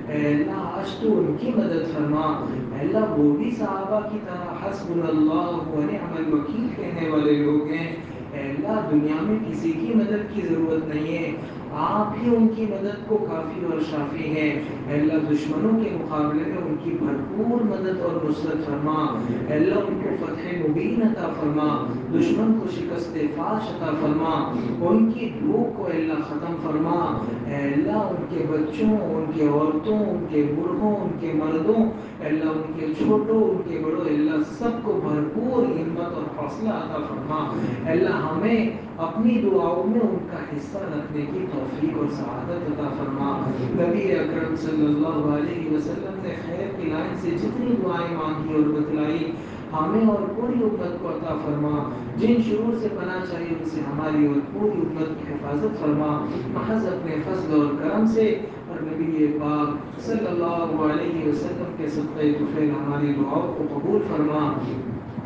اے اللہ آج تو ان کی مدد فرما، اے اللہ وہ بھی صحابہ کی طرح حسبنا اللہ و نعم الوکیل کہنے والے لوگ ہیں، اے اللہ دنیا میں کسی کی مدد کی ضرورت نہیں ہے، آپ ہی ان کی مدد کو کافی اور شافی ہیں۔ اے اللہ دشمنوں کے مقابلے میں ان کی بھرپور مدد اور نصرت فرما۔ اے اللہ ان کو فتح مبین عطا فرما، دشمن کو شکست فاش عطا فرما، ان کی بھوک کو اے اللہ ختم فرما۔ اے اللہ ان کے بچوں، ان کے عورتوں، ان کے بوڑھوں، ان کے مردوں، اے اللہ ان کے چھوٹوں، ان کے بڑوں، اے اللہ سب کو بھرپور ہمت اور حوصلہ عطا فرما۔ اے اللہ ہمیں اپنی دعاؤں میں ان کا حصہ رکھنے کی توفیق اور سعادت عطا فرما۔ نبی اکرم صلی اللہ علیہ وسلم نے خیر کی لائن سے جتنی دعائیں مانگی اور بتلائی، ہمیں اور پوری امت کو عطا فرما۔ جن شرور سے پناہ چاہیے ان سے ہماری اور پوری امت کی حفاظت فرما، محض اپنے فضل اور کرم سے، اور نبی پاک صلی اللہ علیہ وسلم کے صدقے طفیل ہماری دعاؤں کو قبول فرما۔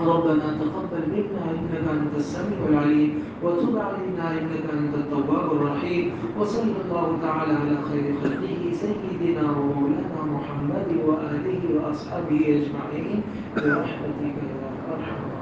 ربنا تقبل منا انك انت السميع العليم وتب علينا انك انت التواب الرحيم، وصلى الله تعالى على خير خلقه سيدنا ومولانا محمد واله واصحابه اجمعين برحمتك يا ارحم